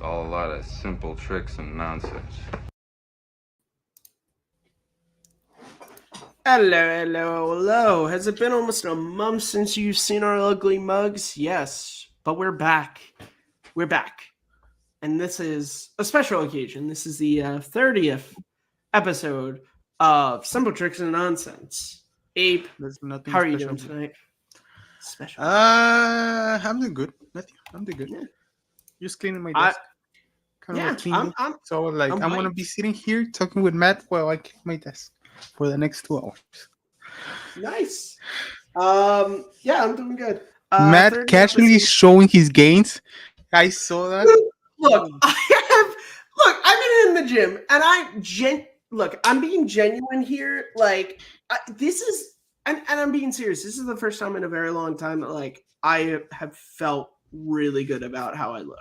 It's all a lot of simple tricks and nonsense. Hello. Has it been almost a month since you've seen our ugly mugs? Yes, but we're back. We're back. And this is a special occasion. This is the 30th episode of Simple Tricks and Nonsense. Ape, There's nothing how are you special. doing tonight? Special. I'm doing good. Nothing. I'm doing good. Yeah. Just cleaning my desk. Yeah, Cleaning. I'm So like I'm gonna hyped. be sitting here talking with Matt while I clean my desk for the next 2 hours. Nice. Yeah, I'm doing good. Matt 30 casually episodes. showing his gains. I saw that. Look, I've been in the gym, and I'm being genuine here. Like, this is, and I'm being serious. This is the first time in a very long time that like I have felt really good about how I look.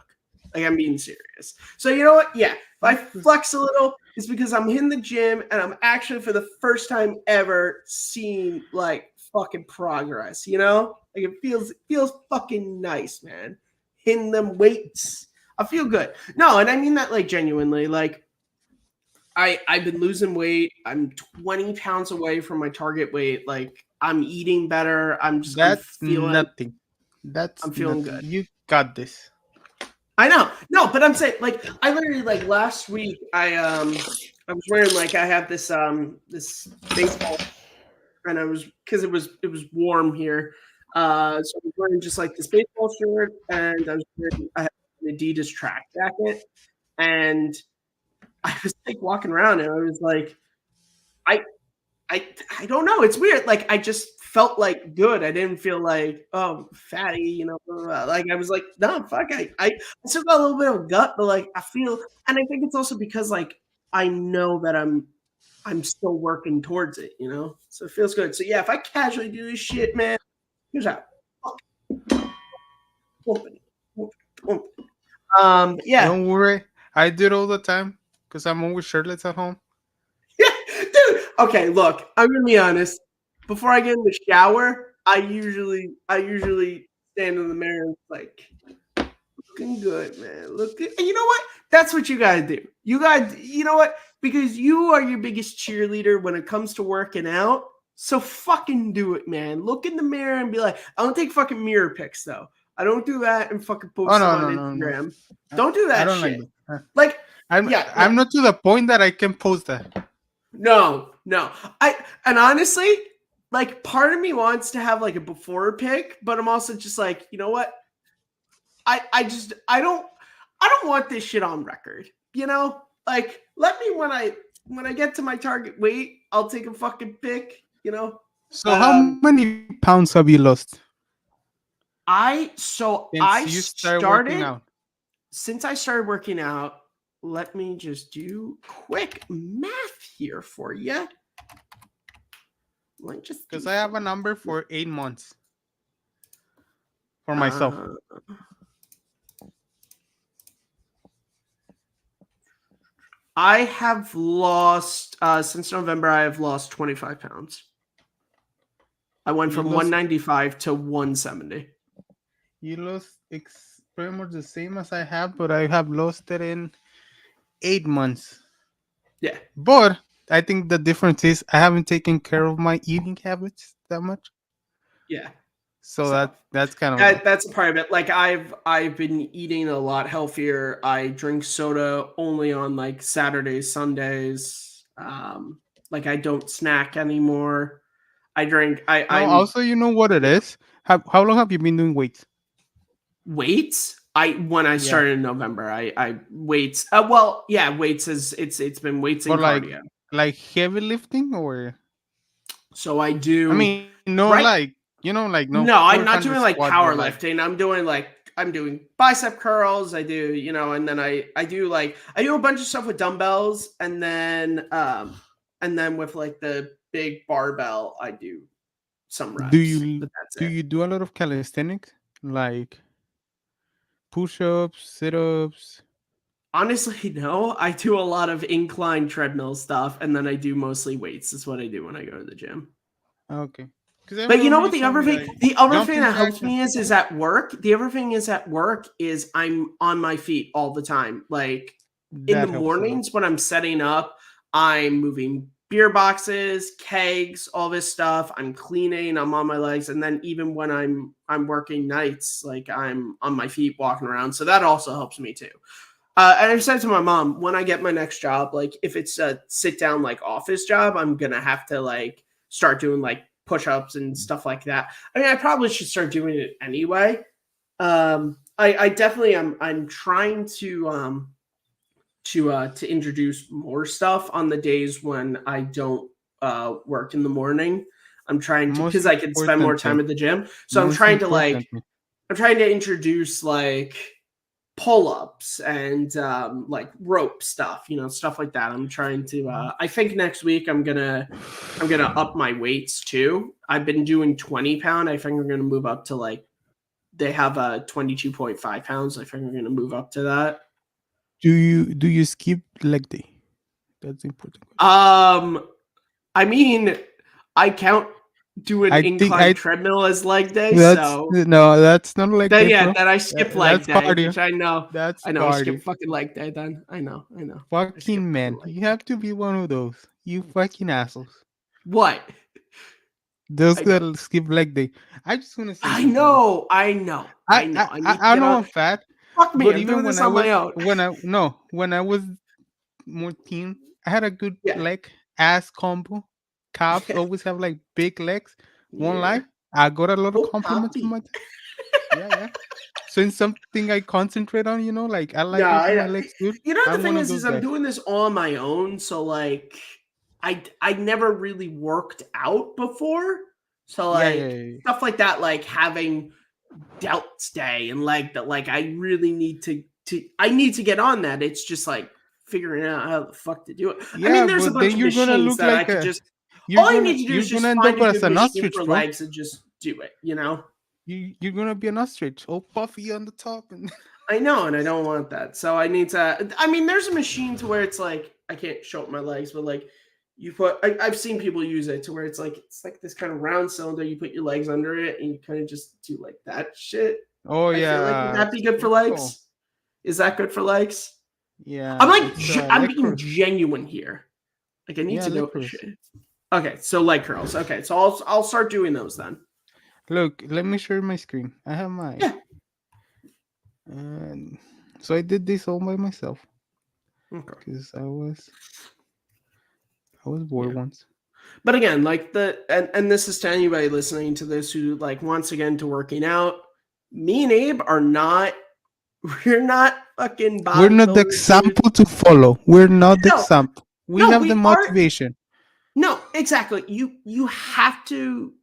Like, I'm being serious. So you know what? Yeah, if I flex a little, it's because I'm in the gym and I'm actually for the first time ever seeing like fucking progress. You know, like it feels fucking nice, man. Hitting them weights. I feel good. No, and I mean that like genuinely. Like I've been losing weight. I'm 20 pounds away from my target weight. Like I'm eating better. I'm That's feeling nothing. That's I'm feeling nothing. good. You got this. I know. No, but I'm saying like I literally like last week I was wearing like I have this this baseball and I was because it was warm here. So I was wearing just like this baseball shirt and I had an Adidas track jacket and I was like walking around and I was like, I I don't know. It's weird. Like I just felt like good. I didn't feel like fatty, you know. Blah, blah, blah. Like I was like, no, fuck. I still got a little bit of gut, but like I feel, and I think it's also because like I know that I'm still working towards it, you know. So it feels good. So yeah, if I casually do this shit, man, here's how. Yeah. Don't worry. I do it all the time because I'm always shirtless at home. Yeah, dude. Okay, look, I'm gonna be honest. Before I get in the shower, I usually stand in the mirror and like looking good, man. Look good. And you know what? That's what you gotta do. You know what? Because you are your biggest cheerleader when it comes to working out. So fucking do it, man. Look in the mirror and be like, I don't take fucking mirror pics though. I don't do that and fucking Oh post them no on no no no! Instagram. Don't do I that don't shit. like that. Like, I'm yeah, I'm not to the point that I can post that. No. And honestly, like part of me wants to have like a before pic, but I'm also just like, you know what? I don't want this shit on record. You know? Like let me when I get to my target weight, I'll take a fucking pic, you know? So how many pounds have you lost I since you started working out? Since I started working out, let me just do quick math here for you. Because I have a number for 8 months for myself. I have lost since November. I have lost 25 pounds. I went from 195 to 170. You lost pretty much the same as I have, but I have lost it in 8 months. Yeah. But I think the difference is I haven't taken care of my eating habits that much. Yeah. So that's kind of that's a part of it. Like I've been eating a lot healthier. I drink soda only on like Saturdays, Sundays. Like I don't snack anymore. I drink. Also, you know what it is? How long have you been doing weights? Weights? When I started in November, I weights. Well, yeah, weights is it's been weights and cardio. Like heavy lifting or. So I do. I mean, no, right? like you know, like no. No, I'm not doing like powerlifting. I'm doing bicep curls. I do, you know, and then I do a bunch of stuff with dumbbells, and then with like the big barbell, I do some reps. Do you do a lot of calisthenics, like push-ups, sit-ups? Honestly, no. I do a lot of incline treadmill stuff, and then I do mostly weights. Is what I do when I go to the gym. Okay. Because But you know remember what you told me like the other thing jumping that jacks helps and me stuff like is that. at work. The other thing is at work is I'm on my feet all the time. Like in the That helps a lot. mornings when I'm setting up, I'm moving beer boxes, kegs, all this stuff. I'm cleaning, I'm on my legs, and then even when I'm working nights, like I'm on my feet walking around. So that also helps me too. And I've said to my mom, when I get my next job, like if it's a sit down like office job, I'm gonna have to like start doing like push-ups and stuff like that. I mean, I probably should start doing it anyway. I definitely I'm trying to introduce more stuff on the days when I don't work in the morning. I'm trying to Most because I can spend more time importantly, at the gym. So most importantly, I'm trying to introduce like pull-ups and like rope stuff, stuff like that. I'm trying to I think next week I'm gonna up my weights too. I've been doing 20 pound. I think I'm gonna move up to like they have a 22.5 pounds. I think I'm gonna move up to that. do you skip leg day? That's the important question. I mean, I count doing I think incline treadmill as leg day, that's so no, that's not leg day, bro. that I skip leg That's day, cardio. which I know. That's I know I skip cardio. fucking leg day then. I know. I skip Fucking fucking man, leg you day. have to be one of those. You fucking assholes. What? Those I know. that skip leg day. I just want to say I something, bro. know. I know. I know. I need to I get know on. I'm fat, Fuck me. but I'm even doing this on my own. when I was more teen, I had a good Yeah. leg ass combo. Calves always have like big legs. Won't Yeah. lie, I got a lot of Oh, compliments from puppy. my. Yeah, yeah. So it's something I concentrate on. Like I No, like looking my legs good. the I'm one thing of is those I'm guys. doing this on my own, so like I never really worked out before. So Yeah, yeah, like yeah, yeah. stuff like that, like having delts day and like that, like I really need to get on that. It's just like figuring out how the fuck to do it. I mean, Yeah, there's a but bunch then of you're gonna machines look that I like could a. just all I need to do You're is gonna just end find up a as good an machine ostrich, for bro. legs and just do it. You're gonna be an ostrich, all puffy on the top, and I know, and I don't want that. So I need to. I mean, there's a machine to where it's like I can't show up my legs, but like you put. I've seen people use it to where it's like this kind of round cylinder. You put your legs under it, and you kind of just do like that shit. oh I feel like would yeah, that be good for it's cool. legs? Is that good for legs? I'm Yeah, like it's I'm leg being curls. genuine here. Like I need Yeah, to leg know this curls. shit. Okay, so leg curls. Okay, so I'll start doing those then. Look, let me share my screen. I have my. Yeah. And so I did this all by myself Okay. because I was bored Yeah. once. But again, like and this is to anybody listening to this who like wants to get into working out. Me and Abe are not we're not fucking We're not the bodybuilders, dude. example to follow. We're not the No, example. We no, have the we are motivation. no, exactly. You have to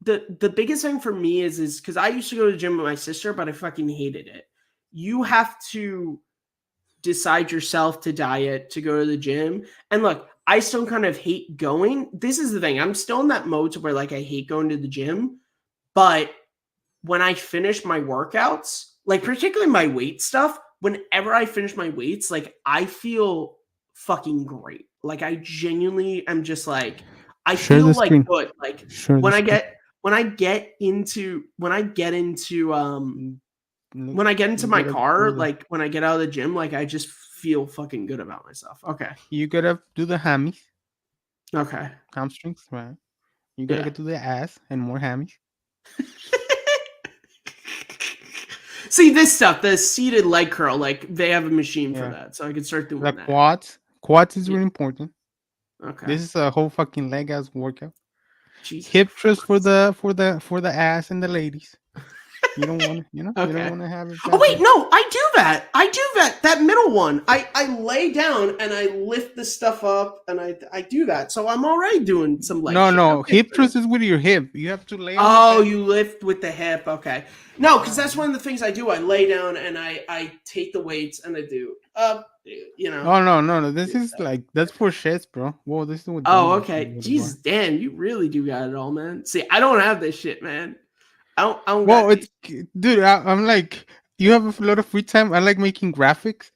the biggest thing for me is because I used to go to the gym with my sister, but I fucking hated it. You have to decide yourself to diet, to go to the gym. And look, I still kind of hate going. This is the thing. I'm still in that mode to where like I hate going to the gym, but when I finish my workouts, like particularly my weight stuff, whenever I finish my weights, like I feel fucking great. Like I genuinely am just like I Share feel the like screen. good. Like Share the screen. when I get into Mm, Look, when I get into you my gotta car, do the. like when I get out of the gym, like I just feel fucking good about myself. Okay. You gotta do the hammies, Okay. hamstrings, right? You gotta Yeah. get to the ass and more hammies. See this stuff, the seated leg curl, like they have a machine for Yeah, that. So I can start the doing that. quads. Quads is Yeah. really important. Okay. This is a whole fucking leg ass workout. Jesus Hip thrust for Christ. the ass and the ladies. You don't Okay. want to have it Oh bad wait, there. no, I do that. I do that. That middle one. I lay down and I lift the stuff up and I do that. So I'm already doing some leg No, shit. no. Okay. Hip thrust is with your hip. You have to lay on the Oh, bed. you lift with the hip. Okay. No, because Yeah, that's one of the things I do. I lay down and I take the weights and I do you know. oh no, no, no. This is like that's for shits, bro. Whoa, this is with Oh, dumbbells. okay. Jesus, damn, you really do got it all, man. See, I don't have this shit, man. I don't got Well, these. dude. I'm like, you have a lot of free time. I like making graphics.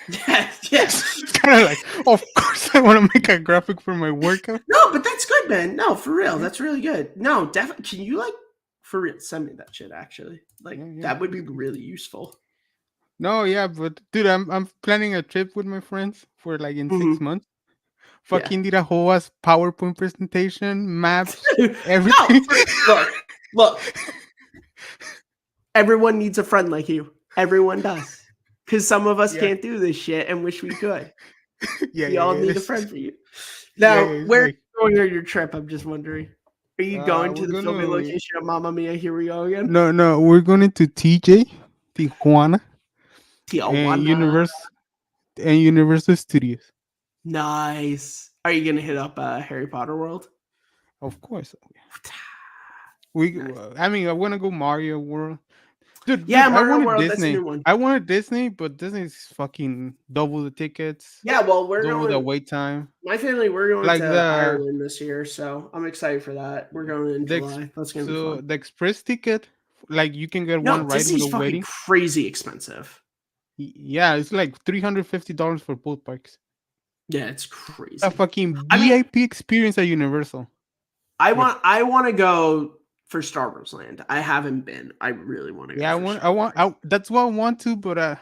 Yeah, yeah. It's kind of like, of course, I want to make a graphic for my workout. No, but that's good, man. No, for real, that's really good. No, definitely. Can you like for real send me that shit? Actually, like Yeah. that would be really useful. No, yeah, but dude, I'm planning a trip with my friends for like in Hmm. 6 months. Yeah. Fucking did a whole ass PowerPoint presentation, maps, No, everything. look. Everyone needs a friend like you. Everyone does. Because some of us Yeah, can't do this shit and wish we could. yeah, We yeah, all yeah. need a friend for you. Yeah, Now, yeah. It's where are you like going on your trip? I'm just wondering. Are you going to we're the filming gonna. location of Mamma Mia? Here we go again. No, no, we're going to TJ, Tijuana, and Tijuana. Universal Studios. Nice. Are you gonna hit up Harry Potter World? Of course. We. Nice. I mean, I want to go Mario World. Yeah, Dude, I Mario wanted World. That's a Disney. new one. I wanted Disney, but Disney's fucking double the tickets, Yeah, well, we're double the going. wait time. My family, we're going Like to the Ireland this year, so I'm excited for that. We're going in the ex- July. That's gonna be so fun. the express ticket, like you can get No, one ride Disney's without fucking waiting. crazy expensive. Yeah, it's like $350 for both parks. Yeah, it's A crazy. fucking I mean, VIP experience at Universal. With I want to go for Star Wars Land. I haven't been. I really want to go yeah, for Star Wars. that's what I want to, but No,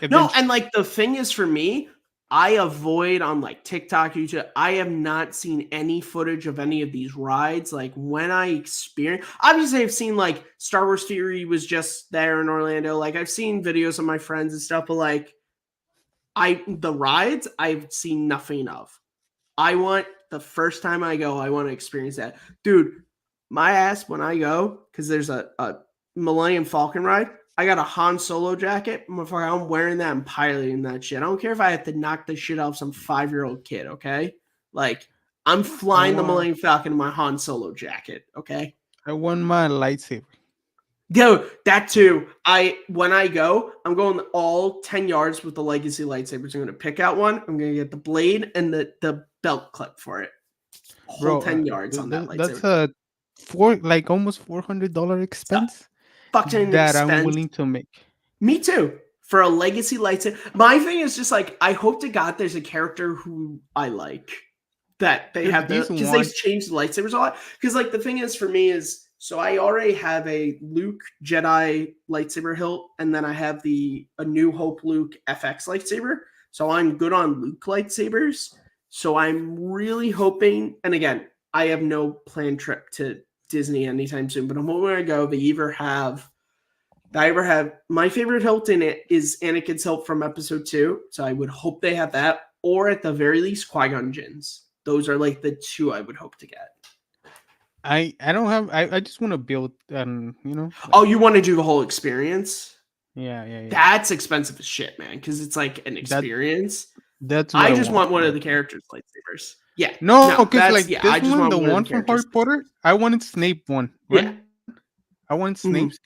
eventually. and like the thing is for me, I avoid on like TikTok, YouTube. I have not seen any footage of any of these rides. Like when I experience, obviously, I've seen like Star Wars Theory was just there in Orlando. Like I've seen videos of my friends and stuff, but like the rides I've seen nothing of. I want the first time I go, I want to experience that. Dude, my ass when I go, because there's a Millennium Falcon ride, I got a Han Solo jacket. I'm wearing that and piloting that shit. I don't care if I have to knock this shit off some 5-year-old kid, okay? Like, I'm I flying the want Millennium Falcon in my Han Solo jacket, okay? I want my lightsaber. Yo, that too. When I go, I'm going all 10 yards with the legacy lightsabers. I'm gonna pick out one. I'm gonna get the blade and the belt clip for it. Whole Bro, 10 yards on that that's lightsaber. a like almost $400 expense Fucking that I'm expense. willing to make. Me too. For a legacy lightsaber. My thing is just like I hope to God there's a character who I like that they Dude, have this because they one, changed the lightsabers a lot. Because like the thing is for me is so I already have a Luke Jedi lightsaber hilt, and then I have a New Hope Luke FX lightsaber. So I'm good on Luke lightsabers. So I'm really hoping, and again, I have no planned trip to Disney anytime soon, but I'm hoping I go. They ever have my favorite hilt in it is Anakin's hilt from episode 2. So I would hope they have that, or at the very least, Qui-Gon Jinn's. Those are like the two I would hope to get. I don't have. I just want to build, Oh, like you want to do the whole experience? yeah, yeah, yeah. That's expensive as shit, man, because it's like an That experience. that's what I I just want. want one of Like the characters' lightsabers. Yeah. no, No, because that's like yeah, this I just one, want the one of the one from Harry characters' Potter, lightsabers. I wanted Snape one, right? Yeah. I wanted Mhm. Snape's,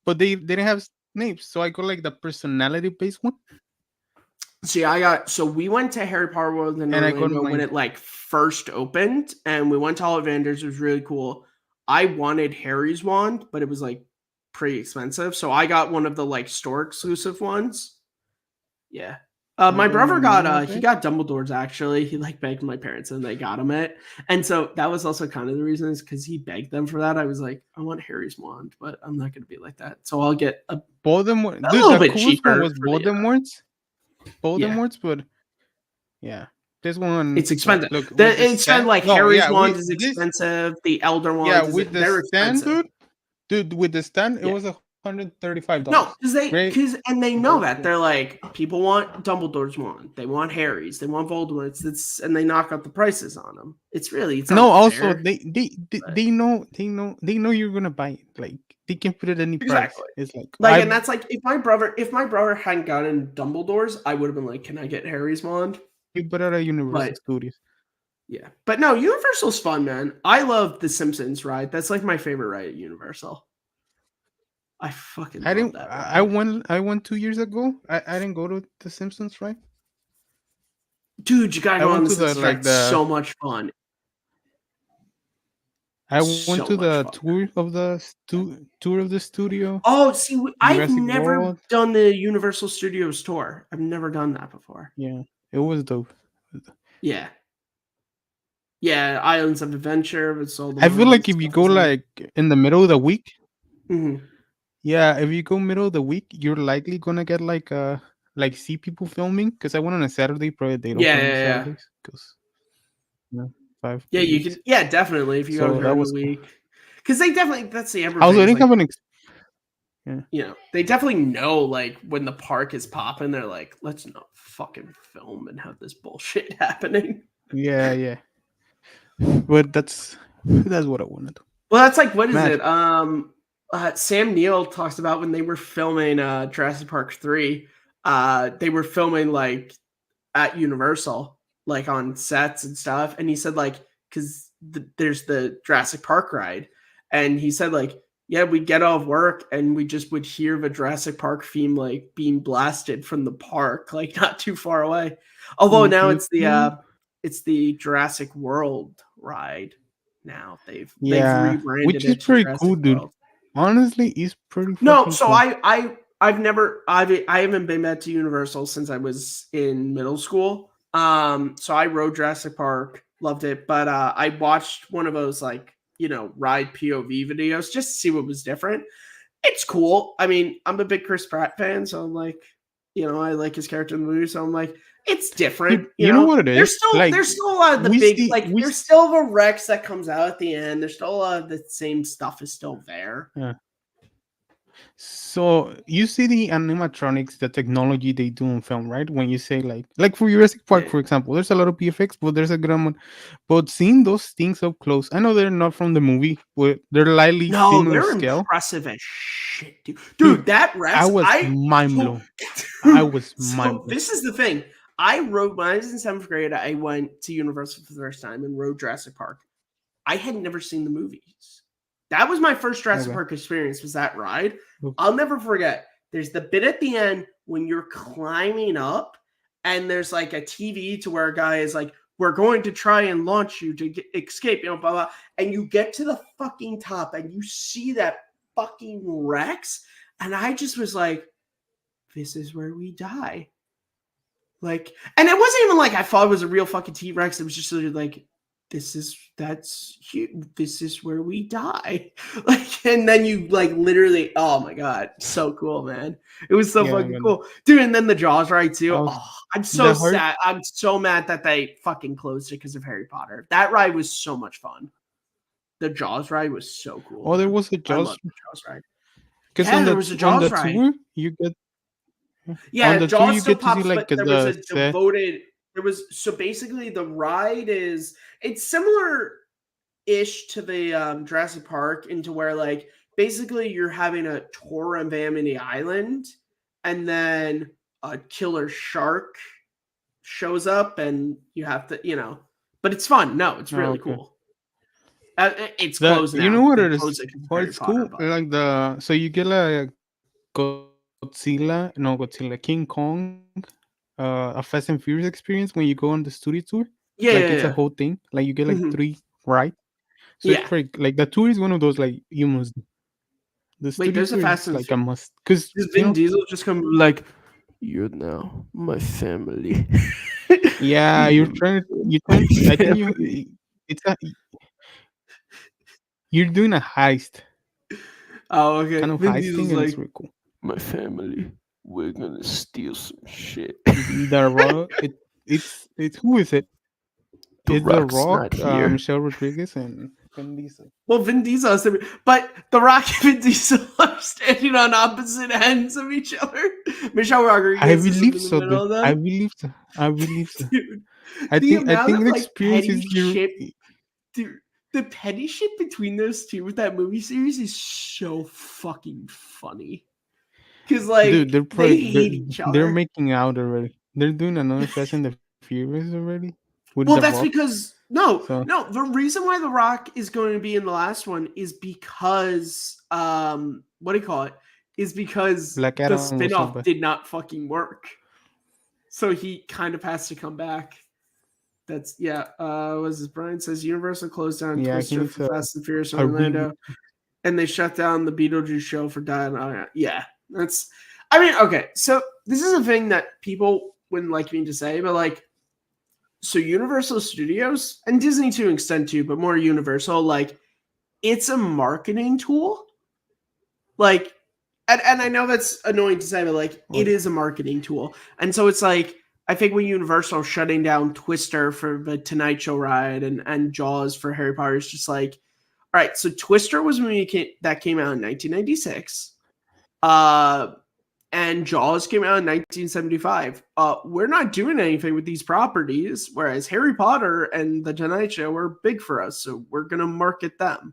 but they didn't have Snape, so I got like the personality based one, See, so we went to Harry Potter World in and I got Orlando when my. it like first opened, and we went to Ollivanders. It was really cool. I wanted Harry's wand, but it was like pretty expensive, so I got one of the like store exclusive ones. Yeah. I My got my brother got normal he thing. got Dumbledore's actually. He like begged my parents and they got him it. And so that was also kind of the reason is because he begged them for that. I was like, I want Harry's wand, but I'm not gonna be like that. So I'll get a Voldemort, dude. little The bit coolest one cheaper was for the Voldemort's. yeah. Voldemort's, but yeah, this one. It's expensive. Look with the It's expensive. stand. Like No, Harry's yeah, wand with is this. expensive. The Elder Yeah, wand with the they're stand, expensive. dude. With the stand, it Yeah. was $135. No, Right? and they know Very that cool. they're like people want Dumbledore's wand, they want Harry's, they want Voldemort's. And they knock up the prices on them. It's No, also unfair. they know you're gonna buy it. Like they can put it any price. Exactly. It's like Like, and that's like if my brother hadn't gotten Dumbledore's, I would have been like, "Can I get Harry's wand?" you put it at Universal But Studios. yeah, but no, Universal's fun, man. I love the Simpsons ride. That's like my favorite ride at Universal. I fucking I love didn't. that I ride, went. I went 2 years ago. I didn't go to the Simpsons, right? dude. You gotta I go on went the to the Simpsons ride. like It's so much fun. I went So to much the fun. tour of the studio, Oh, see, I've Jurassic never World. done the Universal Studios tour. I've never done that before. Yeah, it was dope. Yeah. Yeah, Islands of Adventure with all the I feel Marvel like if you stuff go is there. like in the middle of the week, Mhm. yeah, if you go middle of the week, you're likely gonna get like see people filming. Because I went on a Saturday, probably they don't Yeah, film on yeah, yeah. Saturdays because you know five Yeah, you days. can yeah, definitely if you go So that during the was cool. week. Because they definitely that's the other Also, thing I is didn't like, have yeah. they definitely know like when the park is popping, they're like, let's not fucking film and have this bullshit happening. Yeah, yeah. But that's what I wanted. Well, that's like what is Man, it? Sam Neill talks about when they were filming Jurassic Park 3. They were filming like at Universal, like on sets and stuff. And he said like because there's the Jurassic Park ride, and he said like yeah, we'd get off work and we just would hear the Jurassic Park theme like being blasted from the park, like not too far away. Although now mhm. it's the Jurassic World ride. Now they've Yeah, rebranded which is it to pretty Jurassic cool, dude. World. Honestly, it's pretty No, fucking so cool. I've never I haven't been back to Universal since I was in middle school. So I rode Jurassic Park, loved it, but I watched one of those like, ride POV videos just to see what was different. It's cool. I mean, I'm a big Chris Pratt fan, so I'm like, I like his character in the movie, so I'm like, it's different, Dude, you know what it There's is? still Like there's still a lot of the we big see like we there's s- still the Rex that comes out at the end. There's still a lot of the same stuff is still there. yeah. So you see the animatronics, the technology they do in film, right? When you say like for Jurassic Park, Yeah. for example, there's a lot of VFX, but there's a good amount. But seeing those things up close, I know they're not from the movie, but they're lightly No, similar they're scale. impressive as shit, dude. Dude, Dude, that I Rex, was I mind so, blown. I dude, was mind so blown. this is the thing. I rode when I was in seventh grade. I went to Universal for the first time and rode Jurassic Park. I had never seen the movies. That was my first Jurassic Okay. Park experience. Was that ride? Okay. I'll never forget. There's the bit at the end when you're climbing up, and there's like a TV to where a guy is like, "We're going to try and launch you to escape," blah blah. And you get to the fucking top, and you see that fucking Rex, and I just was like, "This is where we die." Like, and it wasn't even like I thought it was a real fucking T Rex. It was just literally like, this is where we die. Like, and then you like literally, oh my god, so cool, man. It was so Yeah, fucking man. cool, dude. And then the Jaws ride I too. was Oh, I'm so the hard. sad. I'm so mad that they fucking closed it because of Harry Potter. That ride was so much fun. The Jaws ride was so cool, Oh, there man. was a I Jaws love the Jaws ride. because Yeah, there was a on the Jaws ride. tour you get on Yeah, the tour Jaws you still get to see pops, like but there was the a set. devoted. There was so basically the ride is it's similar ish to the Jurassic Park into where like basically you're having a tour of Amity Island, and then a killer shark shows up, and you have to but it's fun. No, it's Oh, really okay. cool. It's The closed you now. know what They it is? closed it because of Well, Harry it's Potter, cool. but Like so you get like Godzilla, no Godzilla, King Kong, a Fast and Furious experience when you go on the studio tour. yeah, Like yeah, it's a yeah. whole thing. Like you get like Mhm. 3 right. So it's Yeah. pretty like the tour is one of those like you must. The Wait, studio there's a tour Fast is and like a must because Does Vin Diesel just come like, "You're now my family. yeah, You're you're my trying. I think family." it's a you're doing a heist Oh, okay. kind of Vin heisting, Diesel's and it's like, really cool. "My family, we're gonna steal some shit. The Rock, it's who is it? The It's The Rock's not Rock, here." Michelle Rodriguez, and Vin Diesel. Well, Vin Diesel has to be, but The Rock and Vin Diesel are standing on opposite ends of each other. Michelle I Rodriguez is in believe the so, middle dude. of I them. believe so. I believe so. Dude, I the think amount of the like experience petty is your shit, dude, the petty shit between those two with that movie series is so fucking funny. Because dude. like they hate each They're other. making out already. They're doing another Fast and the Furious already with The Well, that's Rock. because So no. The reason why The Rock is going to be in the last one is because what do you call it? Is because Black the Adam was so spinoff bad. did not fucking work. So he kind of has to come back. That's was this Brian says Universal closed down Yeah, I Twister think for it's Fast and Furious a Orlando, and they shut down the Beetlejuice show for Diana. Yeah, that's. I mean, okay, so this is a thing that people wouldn't like me to say, but like, so Universal Studios and Disney to an extent too, but more Universal, like, it's a marketing tool. Like, and I know that's annoying to say, but like, it is a marketing tool, and so it's like. I think when Universal shutting down Twister for the Tonight Show ride and Jaws for Harry Potter is just like, all right. So Twister was a movie that came out in 1996, and Jaws came out in 1975. We're not doing anything with these properties, whereas Harry Potter and the Tonight Show are big for us, so we're gonna market them.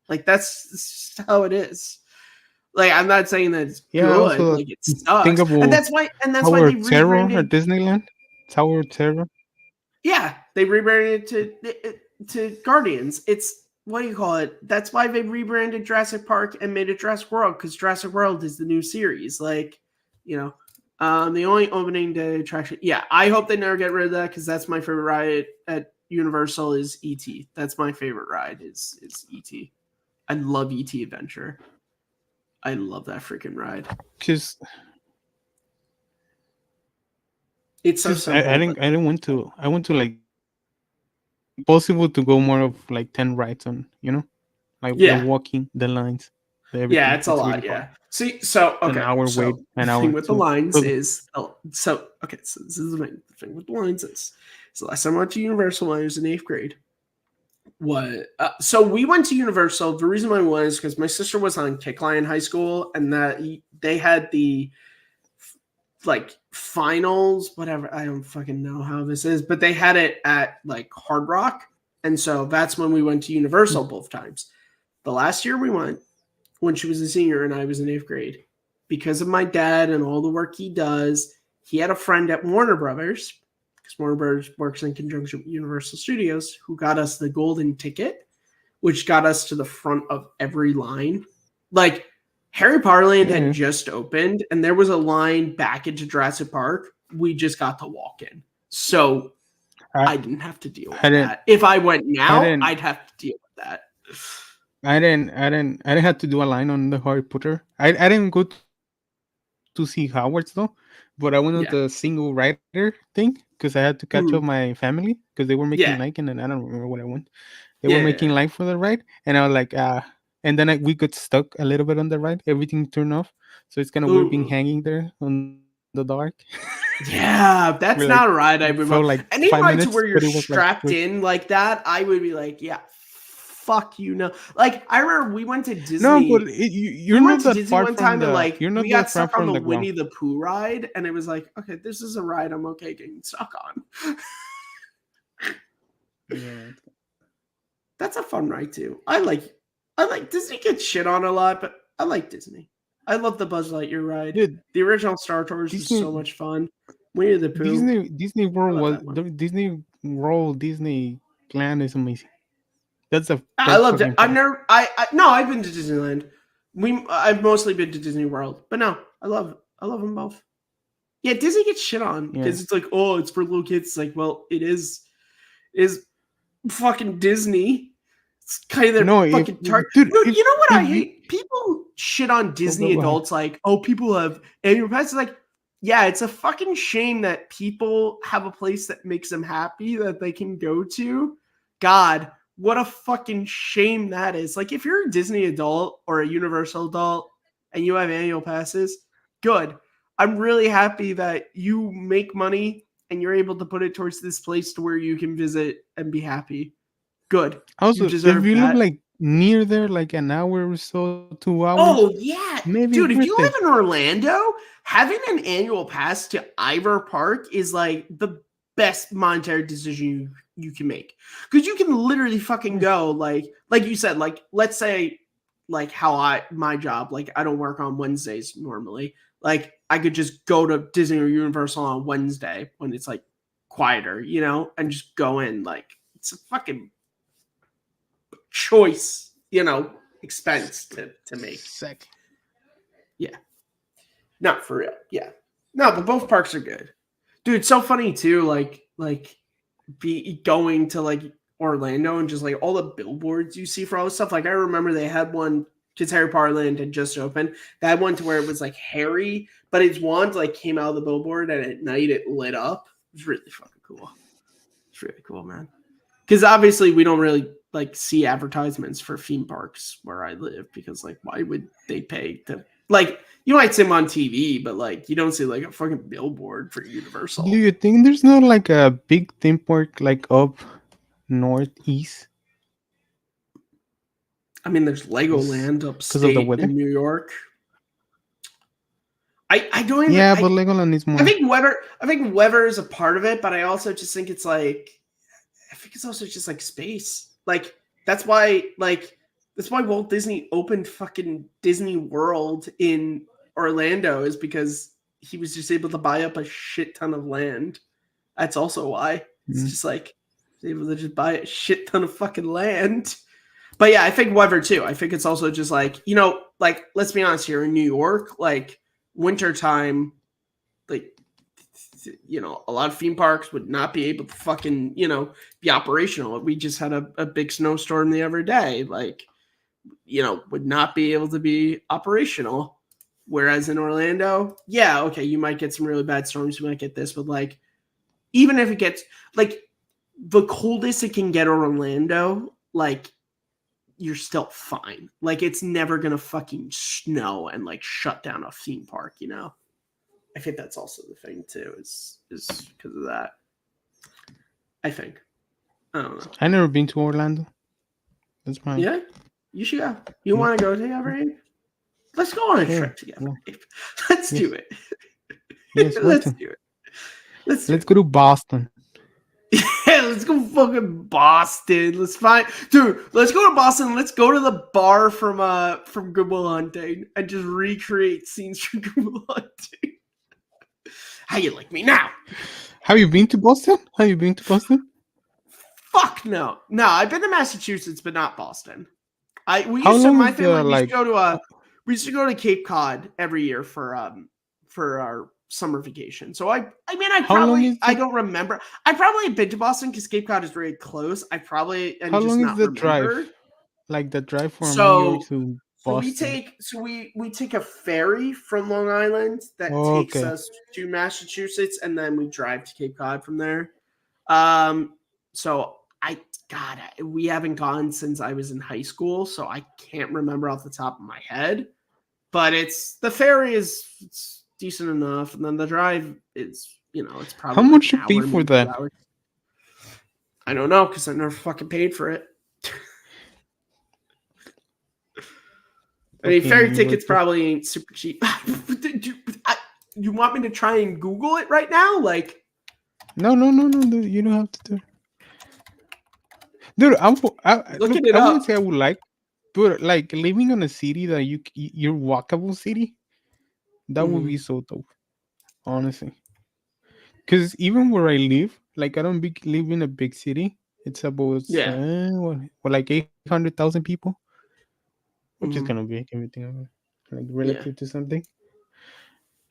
Like that's how it is. Like I'm not saying that it's good, also like it sucks, think about and that's why Tower they of Terror at rebranded. Disneyland. Tower of Terror. Yeah, they rebranded to Guardians. It's what do you call it? That's why they rebranded Jurassic Park and made it Jurassic World because Jurassic World is the new series. Like, you know, the only opening day attraction. Yeah, I hope they never get rid of that because that's my favorite ride at Universal is ET. That's my favorite ride is ET. I love ET Adventure. I love that freaking ride. Because It's so simple. I didn't want to. I want to like possible to go more of like 10 rides on. Like the walking, the lines, the everything. Yeah, it's a lot. Really Yeah. hard. See, so okay. An hour So wait, an the hour. thing with the lines so is so okay. So this is the thing with the lines is. So last time I went to Universal when I was in 8th grade. What? So we went to Universal. The reason why we went is because my sister was on Kickline in high school, and that they had the like finals, whatever. I don't fucking know how this is, but they had it at like Hard Rock, and so that's when we went to Universal both times. The last year we went, when she was a senior and I was in 8th grade, because of my dad and all the work he does, he had a friend at Warner Brothers, because Warner Brothers works in conjunction with Universal Studios, who got us the golden ticket, which got us to the front of every line. Like Harry Potter Land had just opened, and there was a line back into Jurassic Park. We just got to walk in, so I didn't have to deal with that. If I went now, I'd have to deal with that. I didn't have to do a line on the Harry Potter. I didn't go to see Hogwarts though, but I went on the single rider thing because I had to catch up my family because they were making like, and then I don't remember what I went. They were making light for the ride, and I was like, and then we got stuck a little bit on the ride. Everything turned off, so it's kind of weird being hanging there on the dark. Yeah, that's not a ride I would want. Like any 5 ride minutes, to where you're but it was strapped like, in like that, I would be like, yeah, fuck you, no. Like I remember we went to Disney. No, but you're not that far one from time the. and like You're not we got that far stuck on from the the Winnie ground. the Pooh ride, and it was like, okay, this is a ride I'm okay getting stuck on. Yeah, that's a fun ride too. I like Disney gets shit on a lot, but I like Disney. I love the Buzz Lightyear ride. Dude, the original Star Tours was so much fun. Winnie the Pooh. Disney World Disneyland is amazing. I loved it. I've been to Disneyland. I've mostly been to Disney World, but no, I love them both. Yeah, Disney gets shit on because it's like, oh, it's for little kids. It's like, well, it is fucking Disney. It's kind of fucking target. Dude, you know what I hate? People shit on Disney adults like, oh, people have annual passes. Like, yeah, it's a fucking shame that people have a place that makes them happy that they can go to. God, what a fucking shame that is. Like, if you're a Disney adult or a Universal adult and you have annual passes, good. I'm really happy that you make money and you're able to put it towards this place to where you can visit and be happy. Good. Also, if you live like near there, like an hour or so, 2 hours. Oh yeah, maybe. Dude, if you live in Orlando, having an annual pass to Ivor Park is like the best monetary decision you can make, because you can literally fucking go like you said, like let's say like how my job, like I don't work on Wednesdays normally. Like I could just go to Disney or Universal on Wednesday when it's like quieter, and just go in. Like it's a fucking choice, expense to make. Sick. Yeah. Not for real. Yeah. No, but both parks are good. Dude, it's so funny too. Like be going to like Orlando and just like all the billboards you see for all this stuff. Like I remember they had one because Harry Potter Land had just opened. They had one to where it was like Harry, but his wand like came out of the billboard and at night it lit up. It was really fucking cool. It's really cool, man. Because obviously we don't really like see advertisements for theme parks where I live because like why would they pay to like you might see them on TV, but like you don't see like a fucking billboard for Universal. Do you think there's not like a big theme park like up northeast? I mean, there's Legoland Because of the upstate weather? in New York. I don't even. Yeah, but Legoland is more. I think weather is a part of it, but I also just think it's like I think it's also just like space. Like that's why Walt Disney opened fucking Disney World in Orlando is because he was just able to buy up a shit ton of land. That's also why. It's just like he's able to just buy a shit ton of fucking land. But yeah, I think weather too. I think it's also just like, you know, like let's be honest here in New York, like wintertime, like you know, a lot of theme parks would not be able to fucking, you know, be operational. We just had a big snowstorm the other day, like, you know, would not be able to be operational. Whereas in Orlando, yeah, okay, you might get some really bad storms, you might get this, but like even if it gets like the coldest it can get in Orlando, like you're still fine. Like it's never gonna fucking snow and like shut down a theme park, you know. I think that's also the thing too, is because of that. I think. I don't know. I never been to Orlando. That's fine. Yeah, you should go. You want to go together, Abe? Let's go on a trip together, Abe. Let's do it. Yes, Let's do it. Let's go to Boston. Yeah, let's go fucking Boston. Let's let's go to Boston. Let's go to the bar from Good Will Hunting and just recreate scenes from Good Will Hunting. How you like me now? Have you been to Boston? Fuck no. No, I've been to Massachusetts, but not Boston. We How used to long my is family the, we used to go to Cape Cod every year for our summer vacation. So I mean I don't remember. I probably have been to Boston because Cape Cod is very close. I probably How just long is not the remember. drive? Like the drive from New York to Boston. we take a ferry from Long Island that takes us to Massachusetts, and then we drive to Cape Cod from there. So we haven't gone since I was in high school, so I can't remember off the top of my head. But the ferry is it's decent enough, and then the drive is, you know, it's probably how much like you pay for that? I don't know because I never fucking paid for it. I mean, ferry tickets probably ain't super cheap. You want me to try and Google it right now? Like, no, dude, you don't have to do it. Dude, I wouldn't say I would like, but like living in a city that you're walkable city, that would be so dope, honestly. Because even where I live, like I don't live in a big city. It's about like 800,000 people, which is kind of big. Everything like relative to something.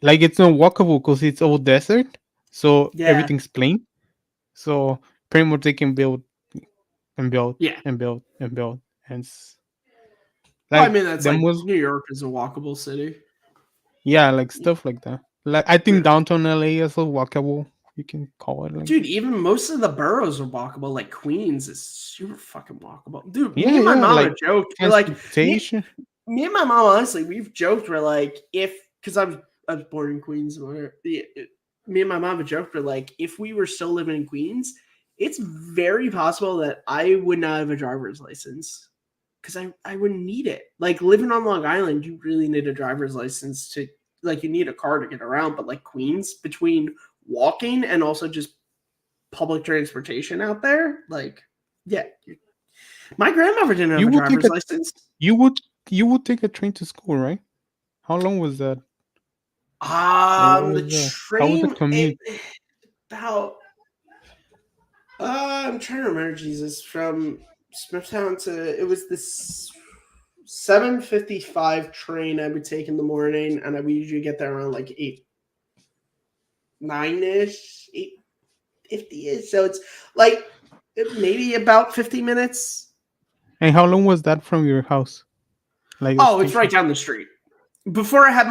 Like it's not walkable because it's all desert, so everything's plain. So pretty much they can build and build and build and build, and I mean that's like New York is a walkable city. Yeah, like stuff like that. Like I think downtown LA is a walkable. You can call it like. Dude, even most of the boroughs are walkable. Like Queens is super fucking walkable. Dude, me and my mom have joked. We're like me and my mom, honestly, we've joked. We're like, because I was born in Queens. Me and my mom have joked. We're like, if we were still living in Queens, it's very possible that I would not have a driver's license because I wouldn't need it. Like living on Long Island, you really need a driver's license to like you need a car to get around. But like Queens, between walking and also just public transportation out there, like my grandmother didn't have a driver's license. You would take a train to school, right? How long was that? The train. How was the commute? About I'm trying to remember, Jesus, from Smithtown to it was this 7:55 train I would take in the morning, and I would usually get there around like 9-ish, 50-ish. So it's like maybe about 50 minutes. And how long was that from your house? Like the Oh, it's right station? down the street. Oh, Before I had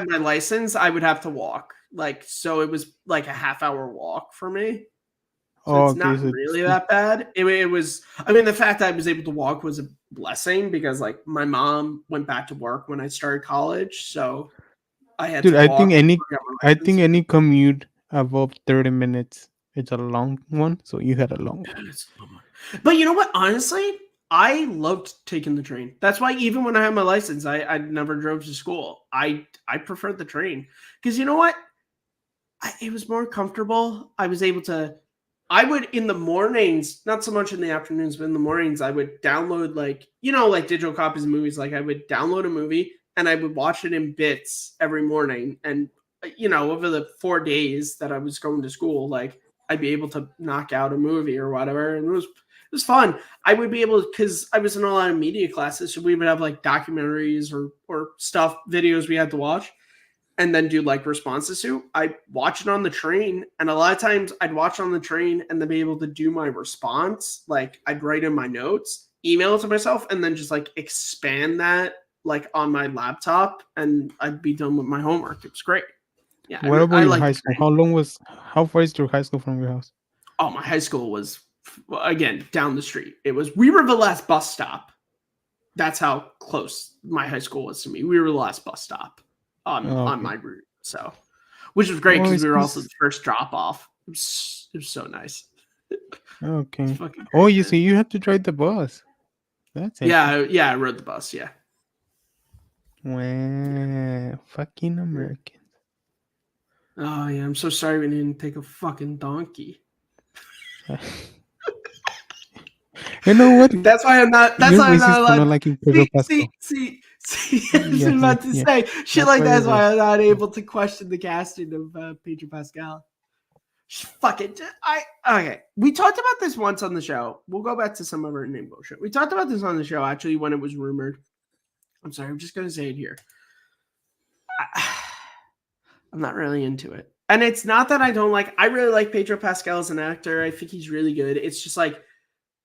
my license, I would have to walk. Like so it was like a half-hour walk for me. So oh, it's okay. not So really that bad. It was I mean the fact that I was able to walk was a blessing because like my mom went back to work when I started college, so I had dude, to walk before I got my I think license. any commute above 30 minutes, it's a long one. So you had a long one. But you know what? Honestly, I loved taking the train. That's why even when I had my license, I never drove to school. I preferred the train because you know what? It was more comfortable. I was able to. I would in the mornings, not so much in the afternoons, but in the mornings, I would download like like digital copies of movies. Like I would download a movie and I would watch it in bits every morning. And over the 4 days that I was going to school, like I'd be able to knock out a movie or whatever, and it was fun. I would be able to because I was in a lot of media classes, so we would have like documentaries or stuff, videos we had to watch and then do like responses to. I watch it on the train, and a lot of times I'd watch on the train and then be able to do my response. Like I'd write in my notes, email it to myself, and then just like expand that like on my laptop, and I'd be done with my homework. It was great. Yeah, What about I your like high the school? train. How far is your high school from your house? Oh, my high school was again down the street. It was we were the last bus stop. That's how close my high school was to me. We were the last bus stop Oh, on okay. my route. So which was great Oh, because it's we were also the cause, first drop off. It was so nice. It's okay. fucking Oh, great, you man. see, you had to drive the bus. That's Yeah, interesting. yeah, I rode the bus. Yeah. Wow, fucking Yeah. American. Oh yeah, I'm so sorry we didn't take a fucking donkey. You know what? That's why I'm not. That's You're why I'm not racist for not allowed. liking Pedro See, Pascal. see, see, see. I was Yeah, yeah, about to yeah. say shit That's like why that you're is why I'm racist. not Yeah. able to question the casting of Pedro Pascal. Fuck it. I okay. We talked about this once on the show. We'll go back to some of our name bullshit. We talked about this on the show actually when it was rumored. I'm sorry. I'm just gonna say it here. I'm not really into it. And it's not that I don't like. I really like Pedro Pascal as an actor. I think he's really good. It's just like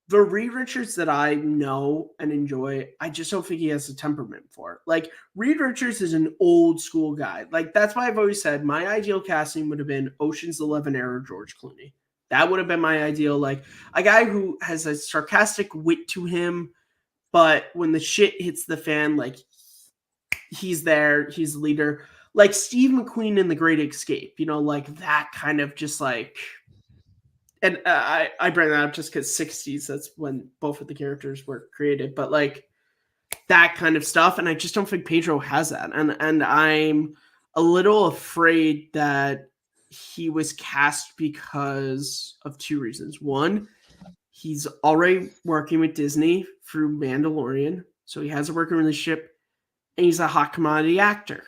the Reed Richards that I know and enjoy, I just don't think he has the temperament for it. Like Reed Richards is an old school guy. Like that's why I've always said my ideal casting would have been Ocean's 11 era George Clooney. That would have been my ideal, like a guy who has a sarcastic wit to him, but when the shit hits the fan, like he's there, he's the leader. Like Steve McQueen in The Great Escape, like that kind of just like and I bring that up just because 60s, that's when both of the characters were created, but like that kind of stuff. And I just don't think Pedro has that. And I'm a little afraid that he was cast because of two reasons. One, he's already working with Disney through Mandalorian, so he has a working relationship, and he's a hot commodity actor.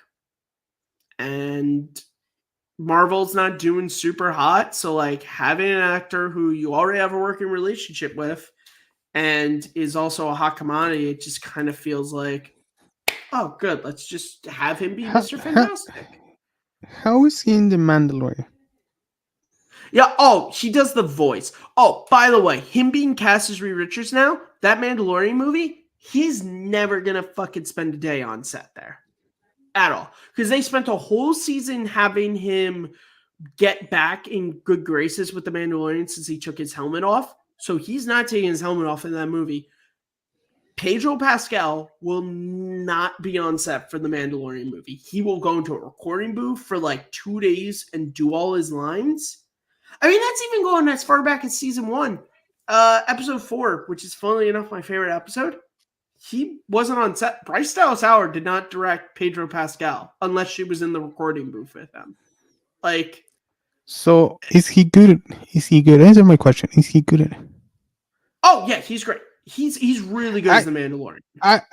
And Marvel's not doing super hot, so like having an actor who you already have a working relationship with and is also a hot commodity, it just kind of feels like, oh, good, let's just have him be How, Mr. how, Fantastic. how is he in the Mandalorian? Yeah, oh, he does the voice. Oh, by the way, him being cast as Reed Richards now, that Mandalorian movie, he's never gonna fucking spend a day on set there at all. Because they spent a whole season having him get back in good graces with the Mandalorian since he took his helmet off. So he's not taking his helmet off in that movie. Pedro Pascal will not be on set for the Mandalorian movie. He will go into a recording booth for like 2 days and do all his lines. I mean, that's even going as far back as season 1, episode 4, which is funnily enough my favorite episode. He wasn't on set. Bryce Dallas Howard did not direct Pedro Pascal unless she was in the recording booth with him. Like, So is he good? Is he good? Answer my question. Is he good at it? oh yeah, he's great. He's really good as I the Mandalorian.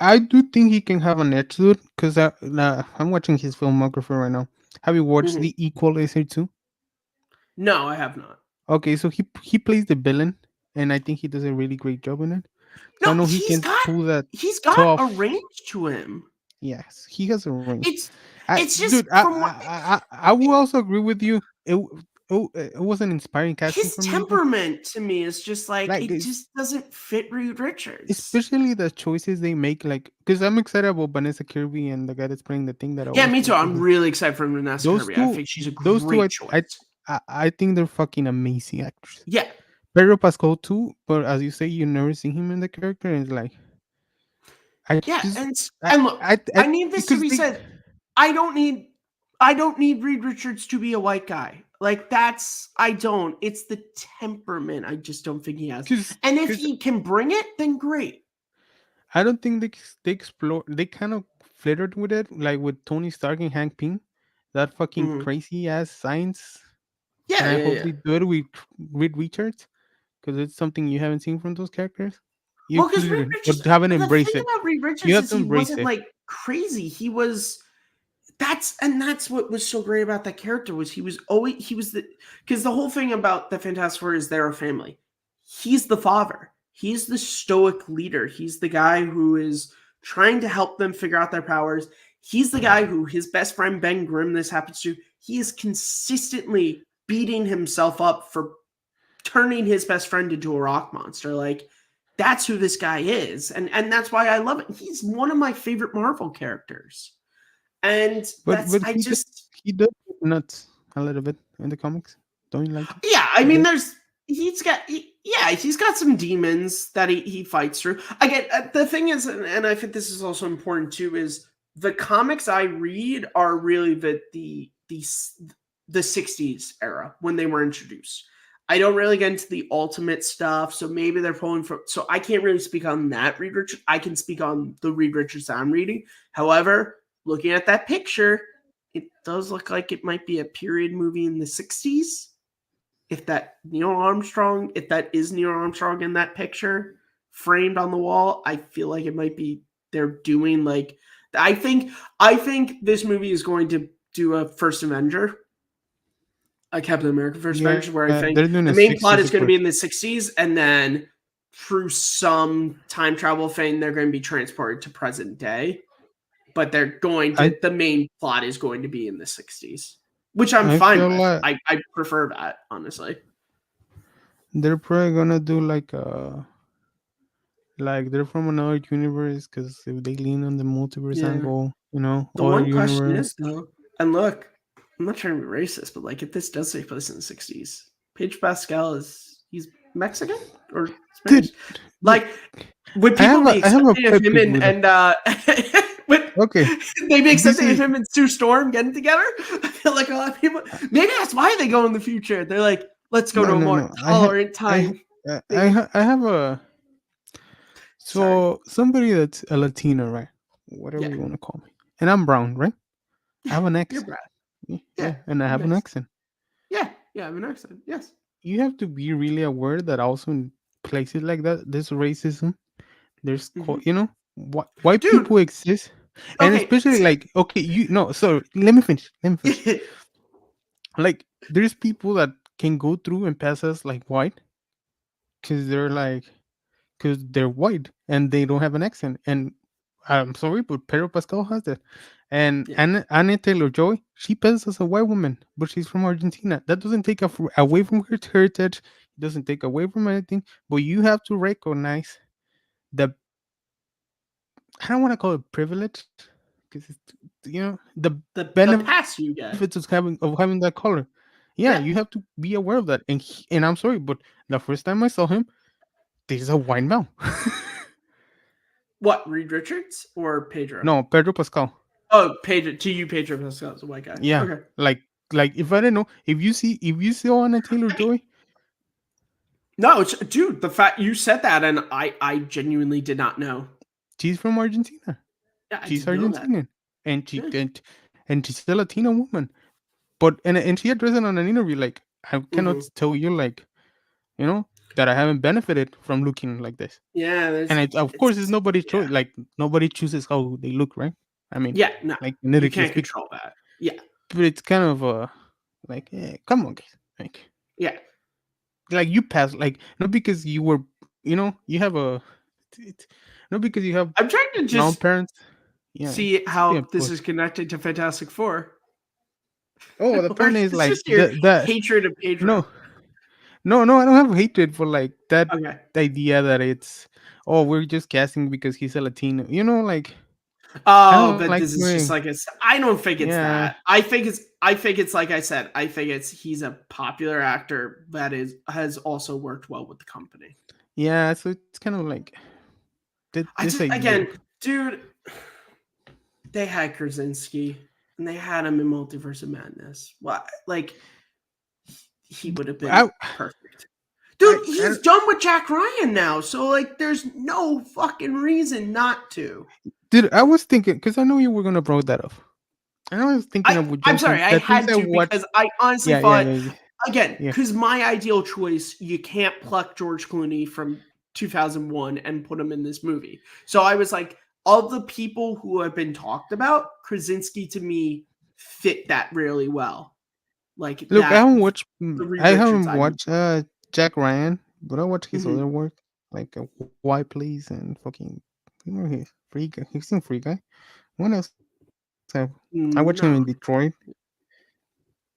I do think he can have an edge to it because I'm watching his filmography right now. Have you watched Mhm. The Equalizer 2? No, I have not. Okay, so he plays the villain, and I think he does a really great job in it. So I No, know he he's can got pull that he's got a tough. range to him. Yes, he has a range. It's it's just Dude, from what I will also agree with you. it wasn't inspiring casting His for me either. temperament to me is just like Like it just doesn't fit Reed Richards. especially the choices they make, like because I'm excited about Vanessa Kirby and the guy that's playing the thing that I Yeah, always me too. forget I'm his. really excited for Vanessa Those Kirby. I two, think she's a those two, great choice. I think they're fucking amazing actors. Yeah, Pedro Pascal too, but as you say, you never see him in the character, and it's like I yeah, just and look, I need this to because be they said. I don't need I don't need Reed Richards to be a white guy. Like that's I don't. It's the temperament I just don't think he has. And if because he can bring it, then great. I don't think they explore, they kind of flirted with it, like with Tony Stark and Hank Pym, that fucking Mhm. crazy ass science. And Yeah, I yeah, hope yeah. they do it with Richards, because it's something you haven't seen from those characters. You Well, because Reed flirted, Richards, but haven't the thing embraced it. about Reed You Richards have is to he embrace wasn't it. like crazy. He was that's what was so great about that character was he was the because the whole thing about the Fantastic Four is they're a family. He's the father. He's the stoic leader. He's the guy who is trying to help them figure out their powers. He's the guy who his best friend Ben Grimm this happens to. He is consistently beating himself up for turning his best friend into a rock monster. Like that's who this guy is, and that's why I love it. He's one of my favorite Marvel characters. And that's But I just he does get nuts a little bit in the comics. Don't you like it? yeah, I He mean does. he's got some demons that he fights through. Again, the thing is and I think this is also important too is the comics I read are really the 60s era when they were introduced. I don't really get into the ultimate stuff, so maybe they're pulling from so I can't really speak on that Reed Richards. I can speak on the Reed Richards I'm reading. However, looking at that picture, it does look like it might be a period movie in the 60s. If that is Neil Armstrong in that picture framed on the wall, I feel like it might be they're doing like I think this movie is going to do a first Avenger, a Captain America first Yeah, Avenger, where I they're think doing a the main plot 60s is going to be approach. in the 60s, and then through some time travel thing, they're going to be transported to present day. But I the main plot is going to be in the 60s, which I'm I fine feel with. like I prefer that, honestly. they're probably gonna do like they're from another universe, because if they lean on the multiverse Yeah. angle, The other one question universe. is though, and look, I'm not trying to be racist, but like if this does take place in the 60s, Pedro Pascal he's Mexican or Spanish? Dude, dude, Like, would people be I have a accepting of pet him peeve with it. would Okay, they be this accepting of is him and Sue Storm getting together? I feel like a lot of people maybe that's why they go in the future. They're like, let's go to a more no. tolerant I time. Thing. I have a Sorry. so somebody that's a Latina, right? Whatever Yeah. you want to call me, and I'm brown, right? I Yeah. have an You're accent. Brad. Yeah, Yeah. yeah, and I You're have an mixed. accent. Yeah. Yeah, I have an accent. Yes. You have to be really aware that also in places like that, there's racism. There's Hmm. white Dude, people exist, and okay. especially like, okay, you no. So let me finish. Let me finish. Like, there's people that can go through and pass us like white, because they're white and they don't have an accent. And I'm sorry, but Pedro Pascal has that. And Yeah. Anna Taylor Joy, she passes as a white woman, but she's from Argentina. That doesn't take away from her heritage. It doesn't take away from anything. But you have to recognize the, I don't want to call it privilege, because it's, the The benefits pass you get. of having that color. Yeah, Yeah. you have to be aware of that. And I'm sorry, but the first time I saw him, this is a white male. What, Reed Richards or Pedro? No, Pedro Pascal. Oh, Pedro. To you, Pedro Pascal is a white guy. Yeah, Okay. like if I don't know, if you saw Anna Taylor Joy, No, it's dude. The fact you said that, and I genuinely did not know. she's from Argentina. Yeah, I She's didn't know that. Argentinian, and Yeah. she's a Latina woman. But and she addressed it on an interview. Like, I cannot Hmm. tell you, like, that I haven't benefited from looking like this. Yeah. And of course, it's nobody's Yeah. choice. Like, nobody chooses how they look, right? I mean, Yeah. No, like, you genetically can't speaking. control that. Yeah. But it's kind of like, come on, guys. Yeah. Like you pass, like, not because you were, you have it- not because you have I'm trying to brown just parents. Yeah, see it's okay, how of this course. is connected to Fantastic Four. Oh, the Or point is it's like just your that. hatred of Pedro. No, no, I don't have hatred for like that Okay. idea that it's, oh, we're just casting because he's a Latino. Like I Oh, don't but like this is just doing. like it's. I don't think it's Yeah, that. I think it's like I said. I think it's he's a popular actor that has also worked well with the company. yeah. So it's kind of like I this just idea again, of, dude, they had Krasinski and they had him in Multiverse of Madness. What like he would have been I, perfect. I, Dude, I he's done with Jack Ryan now, so like there's no fucking reason not to. dude, I was thinking because I know you were gonna bring that up. And I was thinking of I'm sorry, jumping I the things had I to watched. because I honestly Yeah, yeah, thought yeah, again, yeah. because my ideal choice, you can't pluck George Clooney from 2001 and put him in this movie. So I was like, of the people who have been talked about, Krasinski to me fit that really well. Like Look, that, the Reed I Richards haven't idea. watched Jack Ryan, but I watched his Mhm. other work, like Why Please and fucking, he's Free Guy. He's in Free Guy. What else? Have I watched him in No, Detroit.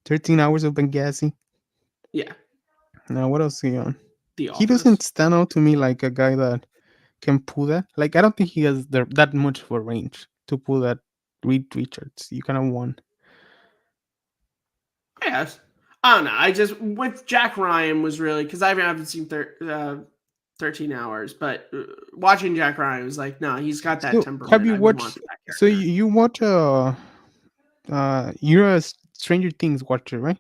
13 Hours of Benghazi. yeah, Now what else is he on? The He doesn't Office. stand out to me like a guy that can pull that. Like I don't think he has that much of a range to pull that Reed Richards. You kind of want. Yes. I don't know. I just with Jack Ryan was really because I haven't seen 13 hours, but watching Jack Ryan was like, no, he's got that So have temperament. you I would want watched? for that So character. you watch you're a Stranger Things watcher, right?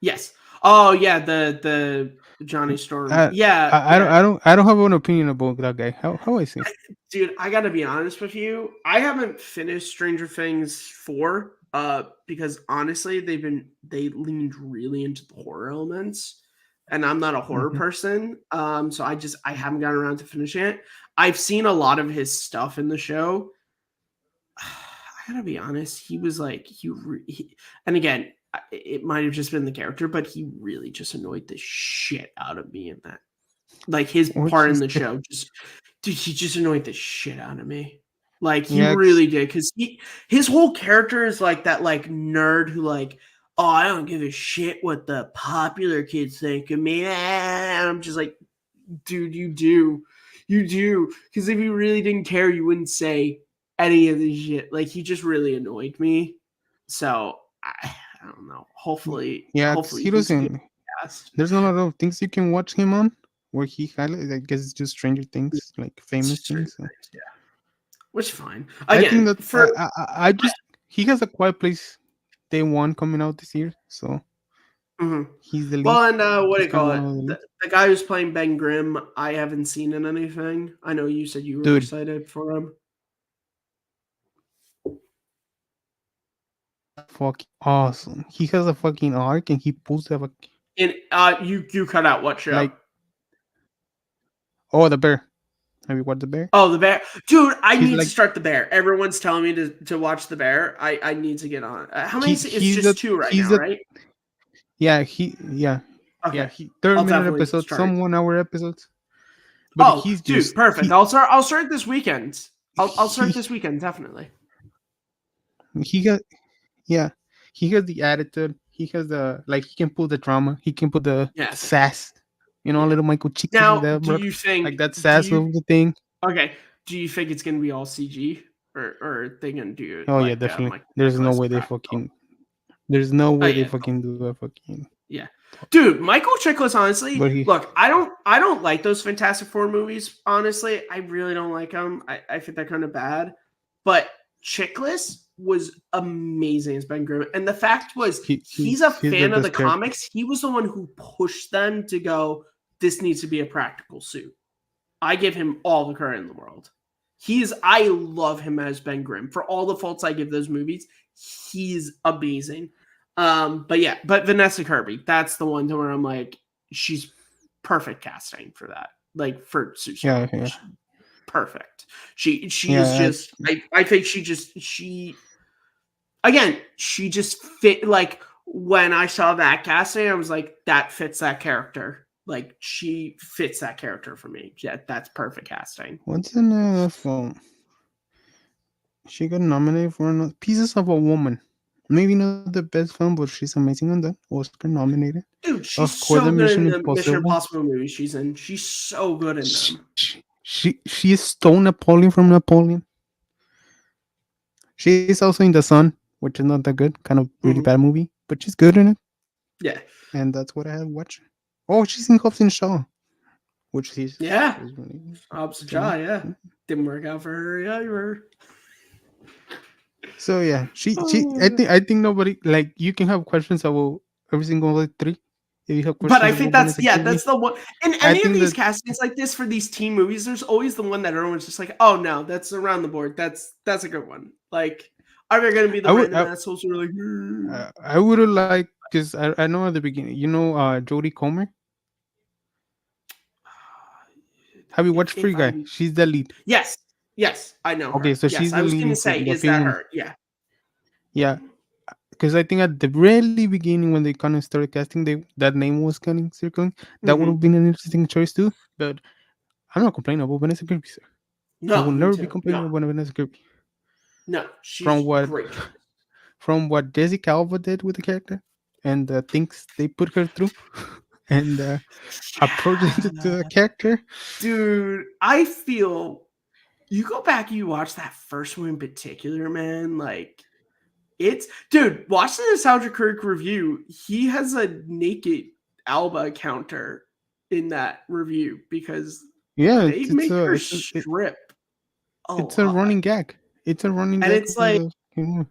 Yes. Oh yeah, the Johnny Storm. Uh, Yeah, yeah. I don't have an opinion about that guy. How is he? Dude, I gotta be honest with you. I haven't finished Stranger Things 4, because honestly, they leaned really into the horror elements, and I'm not a horror Hmm. person. So I haven't gotten around to finishing it. I've seen a lot of his stuff in the show. I gotta be honest, he was like and again, it might have just been the character, but he really just annoyed the shit out of me in that. Like his What's part in his? the show, just dude, he just annoyed the shit out of me. Like he Yeah, really did, because his whole character is like that, like nerd who like, oh, I don't give a shit what the popular kids think of me. And I'm just like, dude, you do, because if you really didn't care, you wouldn't say any of this shit. Like he just really annoyed me. So I don't know. yeah, 'cause Hopefully he he's a good doesn't. cast. There's not a lot of things you can watch him on where he highlights. I guess it's just Stranger Yeah, Things, like it's famous just certain things. So things, yeah. Which is fine. I think Again, that for I just he has a Quiet Place Day One coming out this year, so mhm. he's the lead. Well, and what do He's you kind of call one it? of the lead. The guy who's playing Ben Grimm, I haven't seen in anything. I know you said you were Dude, excited for him. fucking awesome. He has a fucking arc, and he pulls a And you cut out what show? like, oh, the bear. Have you watched the bear? Oh, the bear, dude! I He's need to like start the bear. Everyone's telling me to watch the bear. I need to get on it. How many? It's he's the just two right he's now, the right? yeah Okay, he I'll 30-minute definitely episodes, start. some 1 hour episodes. But Oh, he's dude, just perfect. I'll start this weekend. I'll start he this weekend definitely. he got yeah he has the attitude. He has the like he can pull the drama. He can put the Yes, sass. yeah. Little Michael Chiklis with Now, that, do bro. you Like think? that Do sass you of the thing. Okay. Do you think it's gonna be all CG, or are they gonna do it Oh yeah, like definitely. Michael has practical? There's no Oh way they yeah, fucking do a fucking. yeah, dude. Michael Chiklis, honestly, But he look, I don't like those Fantastic Four movies. Honestly, I really don't like them. I think they're kind of bad. But Chiklis was amazing as Ben Grimm, and the fact was he's a he's the fan of the best character. comics. He was the one who pushed them to go. This needs to be a practical suit. I give him all the credit in the world. I love him as Ben Grimm. For all the faults I give those movies, he's amazing. But yeah, but Vanessa Kirby, that's the one to where I'm like, she's perfect casting for that. Like for Sue Yeah, Storm. yeah, Perfect. She is yeah. just I think she again, she just fit like when I saw that casting, I was like, that fits that character. Like she fits that character for me. Yeah, that's perfect casting. What's the name of She got nominated for Pieces of a Woman. Maybe not the best film, but she's amazing on that. Oscar nominated. Dude, Of she's course, the so good Mission in the Mission Impossible. Impossible movies she's in. She's so good in them. She stole Napoleon from Napoleon. She's also in The Sun, which is not that good, kind of really Mhm. bad movie, but she's good in it, Yeah. and that's what I have watched. Oh, she's in Hobbs and Shaw, which Yeah. is really Opposite good. Jaw, yeah. Didn't work out for her either. So yeah, she Oh. I think nobody like you can have questions about every single like three. If you have But I questions think about that's Vanessa yeah, Kirby, that's the one in I any of think these that castings like this for these teen movies, there's always the one that everyone's just like, oh no, that's around the board. That's a good one. Like, are there gonna be the I would random assholes who are like, "Hmm." I would have liked because I know at the beginning, Jodie Comer. Have you watched Free If Guy? I'm She's the lead. yes, yes, I know Okay, her. so Yes, she's I the was lead gonna in say, the is that film. her? Yeah. Yeah, because I think at the really beginning when they kind of started casting, they that name was kind of circling. That would Hmm. have been an interesting choice too. But I'm not complaining about Vanessa Kirby, sir. I No, will me never be too. complaining No, about Vanessa Kirby. no, From she's what great. from what Jessica Alba did with the character and the things they put her through and the approach to Yeah, the character. dude, I feel you go back and you watch that first one in particular, man. Like, it's dude, watch the Nostalgia Critic review. He has a naked Alba counter in that review because Yeah, they it's make a her it's a it, strip a it's a lot. running gag. It's a running And gag it's of like the humor.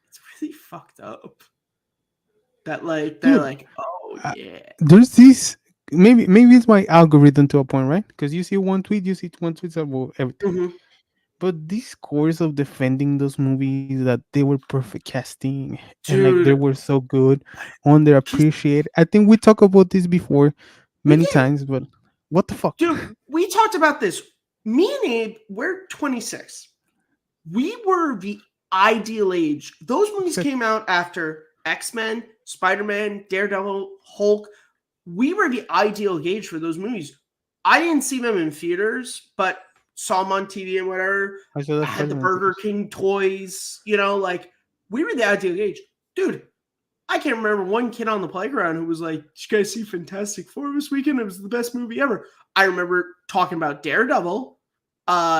it's really fucked up. That like they're Dude. like, oh yeah. There's this maybe it's my algorithm to a point, right? Because you see one tweet, you see one tweet about everything. Mhm. But these course of defending those movies that they were perfect casting and like they Dude, were so good, just underappreciated. I think we talked about this before we many did. times, but what the fuck? Dude, we talked about this. Me and Abe, we're 26. We were the ideal age. Those movies Exactly. came out after X-Men, Spider-Man, Daredevil, Hulk. We were the ideal age for those movies. I didn't see them in theaters, but saw them on TV and whatever. I saw I that had the Spider-Man Burger theaters. King toys, like we were the ideal age. Dude, I can't remember one kid on the playground who was like, "Did you guys see Fantastic Four this weekend? It was the best movie ever." I remember talking about Daredevil,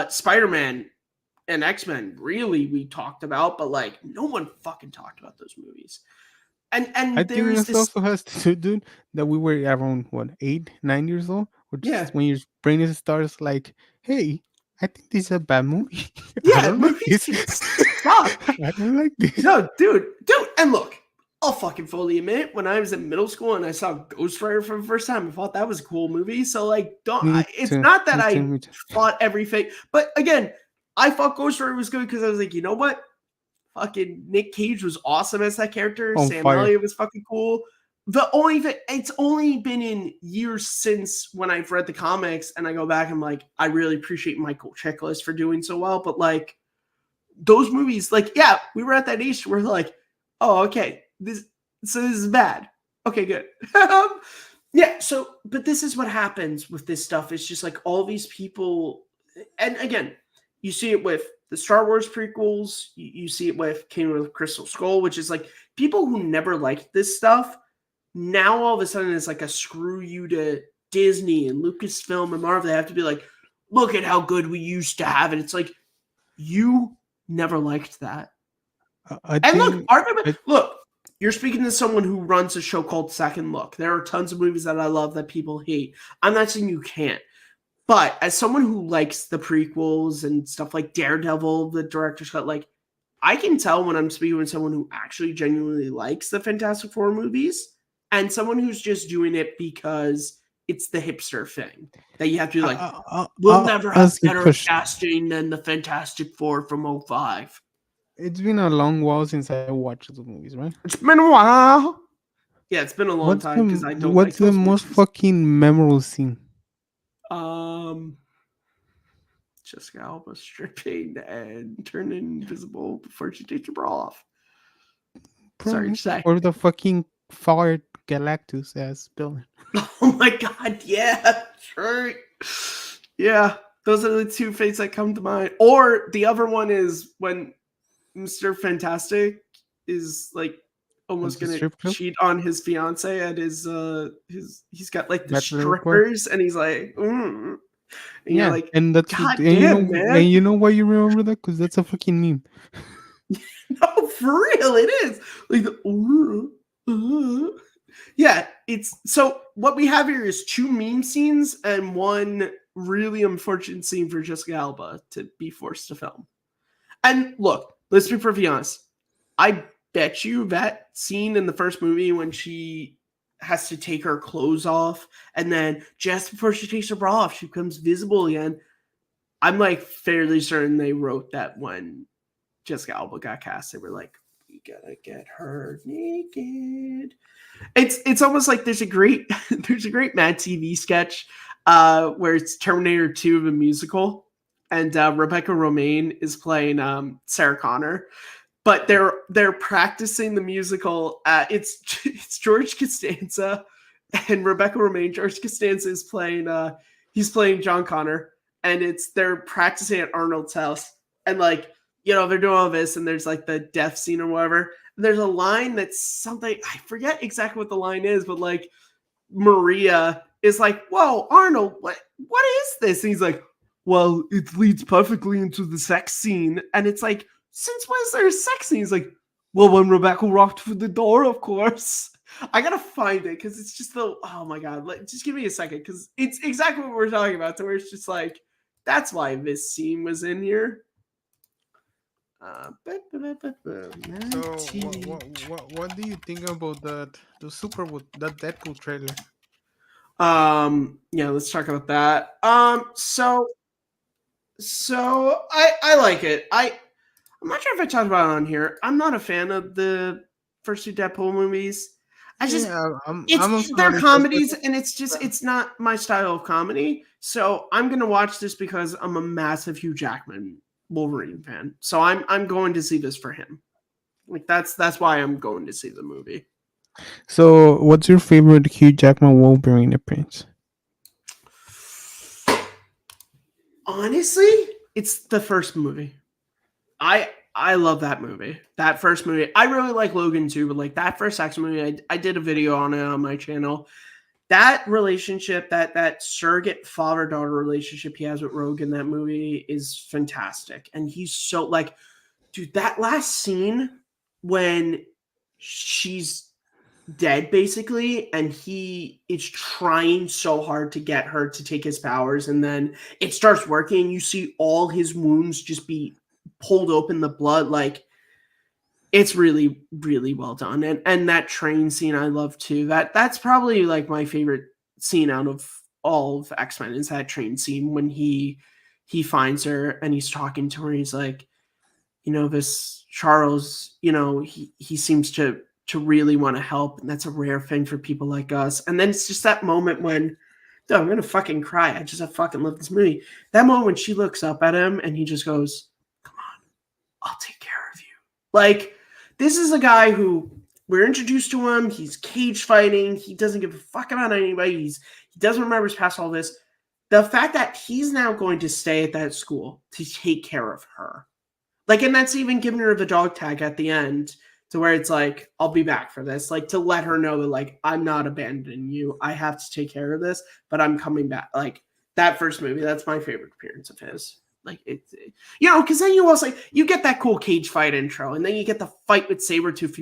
Spider-Man, and X-Men. Really, we talked about, but like no one fucking talked about those movies. And I and think there is this this, also has to do, dude, that we were around what 8, 9 years old, which is yeah, when your brain starts like, hey, I think this is a bad movie. I yeah, don't like movies this. can suck. I don't like this. No, dude, and look, I'll fucking fully admit when I was in middle school and I saw Ghost Rider for the first time, I thought that was a cool movie. So like, Me it's too. not that Me too. I Me too. fought everything, but again, I thought Ghost Rider was good because I was like, you know what? Fucking Nick Cage was awesome as that character. On Sam fire. Elliott was fucking cool. The only thing, it's only been in years since when I've read the comics and I go back and I'm like, I really appreciate Michael Chiklis for doing so well, but like those movies, like, yeah, we were at that age where like, oh, okay, this is bad. Okay, good. Yeah, so but this is what happens with this stuff. It's just like all these people, and again, you see it with the Star Wars prequels, you see it with Kingdom of the Crystal Skull, which is like people who never liked this stuff. Now all of a sudden it's like a screw you to Disney and Lucasfilm and Marvel. They have to be like, look at how good we used to have it. It's like you never liked that. I And look, think. I, look, you're speaking to someone who runs a show called Second Look. There are tons of movies that I love that people hate. I'm not saying you can't. But as someone who likes the prequels and stuff like Daredevil, the director's cut, like I can tell when I'm speaking with someone who actually genuinely likes the Fantastic Four movies and someone who's just doing it because it's the hipster thing that you have to be like, we'll I'll never have ask you a better question. casting than the Fantastic Four from '05. It's been a long while since I watched those movies, right? It's been a while. Yeah, it's been a long What's the time because I don't like what's the those most movies. fucking memorable scene? Um, Jessica Alba stripping and turning invisible before she takes her bra off. Sorry to Probably. say. Or the fucking fired Galactus as villain. Oh my god, yeah, sure. Yeah, those are the two fates that come to mind. Or the other one is when Mr. Fantastic is like At almost the gonna strip club cheat on his fiance at his he's got like the bachelor party. strippers and he's like, and you're Yeah, like, and that's God and damn, man. you know why you remember that? Because that's a fucking meme. No, for real, it is. Like yeah, it's so what we have here is two meme scenes and one really unfortunate scene for Jessica Alba to be forced to film. And look, let's be perfectly honest. I bet you that scene in the first movie when she has to take her clothes off and then just before she takes her bra off, she becomes visible again. I'm like fairly certain they wrote that when Jessica Alba got cast. They were like, we gotta get her naked. It's almost like there's a great Mad TV sketch where it's Terminator 2 of a musical, and Rebecca Romaine is playing Sarah Connor, but they're practicing the musical. It's George Costanza and Rebecca Romaine. George Costanza is playing he's playing John Connor, and they're practicing at Arnold's house, and like they're doing all this, and there's like the death scene or whatever. And there's a line that's something I forget exactly what the line is, but like Maria is like, "Whoa, Arnold, what is this?" And he's like, "Well, it leads perfectly into the sex scene." And it's like, since when is there a sex scene? He's like, "Well, when Rebecca walked through the door, of course." I gotta find it because it's just oh my god, just give me a second because it's exactly what we're talking about. So where it's just like, that's why this scene was in here. So what do you think about the that Deadpool trailer? Yeah, let's talk about that. So I like it. I'm not sure if I talked about it on here. I'm not a fan of the first two Deadpool movies. I just Yeah, I'm they're not interested. comedies and it's not my style of comedy. So I'm gonna watch this because I'm a massive Hugh Jackman Wolverine fan. So I'm going to see this for him. Like that's why I'm going to see the movie. So, what's your favorite Hugh Jackman Wolverine appearance? Honestly, it's the first movie. I love that movie. That first movie. I really like Logan too, but like that first action movie, I did a video on it on my channel. That relationship, that surrogate father-daughter relationship he has with Rogue in that movie is fantastic. And he's so like, dude, that last scene when she's dead basically and he is trying so hard to get her to take his powers and then it starts working, you see all his wounds just be pulled open, the blood, like it's really really well done. And that train scene I love too. That's probably like my favorite scene out of all of X-Men is that train scene when he finds her and he's talking to her. He's like, this Charles, he seems to really want to help, and that's a rare thing for people like us. And then it's just that moment when, dude, I'm gonna fucking cry. I fucking love this movie. That moment when she looks up at him and he just goes, "Come on, I'll take care of you." Like, this is a guy who we're introduced to him. He's cage fighting. He doesn't give a fuck about anybody. He doesn't remember his past, all this. The fact that he's now going to stay at that school to take care of her. Like, and that's even giving her the dog tag at the end to where it's like, I'll be back for this. Like, to let her know that, like, I'm not abandoning you. I have to take care of this, but I'm coming back. Like, that first movie, that's my favorite appearance of his. Like, because then you also, you get that cool cage fight intro, and then you get the fight with Sabretooth,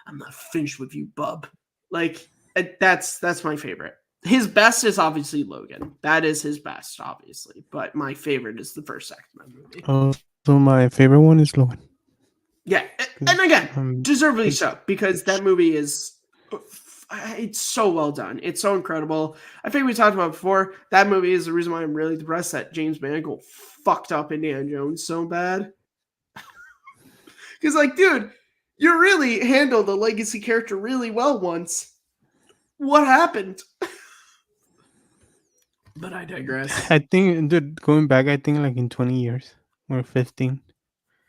I'm not finished with you, bub. Like, that's my favorite. His best is obviously Logan. That is his best, obviously. But my favorite is the first X-Men movie. So my favorite one is Logan. Yeah, and again, deservedly so, because that movie it's so well done. It's so incredible. I think we talked about before, that movie is the reason why I'm really depressed that James Mangold fucked up Indiana Jones so bad. Because, like, dude, you really handled a legacy character really well once. What happened? But I digress. I think, dude, going back, I think like in 20 years or 15.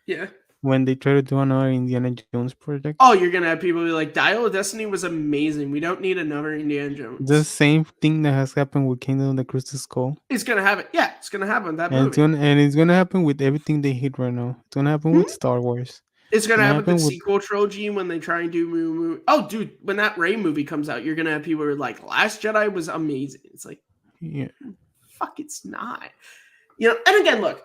Yeah. When they try to do another Indiana Jones project. Oh, you're going to have people be like, Dial of Destiny was amazing. We don't need another Indiana Jones. The same thing that has happened with Kingdom of the Crystal Skull. It's going to happen. Yeah, it's going to happen in that and movie. It's gonna happen with everything they hit right now. It's going to happen with Star Wars. It's gonna And it happen with happened the with sequel trilogy when they try and do movie. Oh, dude, when that Rey movie comes out, you're gonna have people who are like, "Last Jedi was amazing." It's like, yeah. fuck, it's not. You know. And again, look,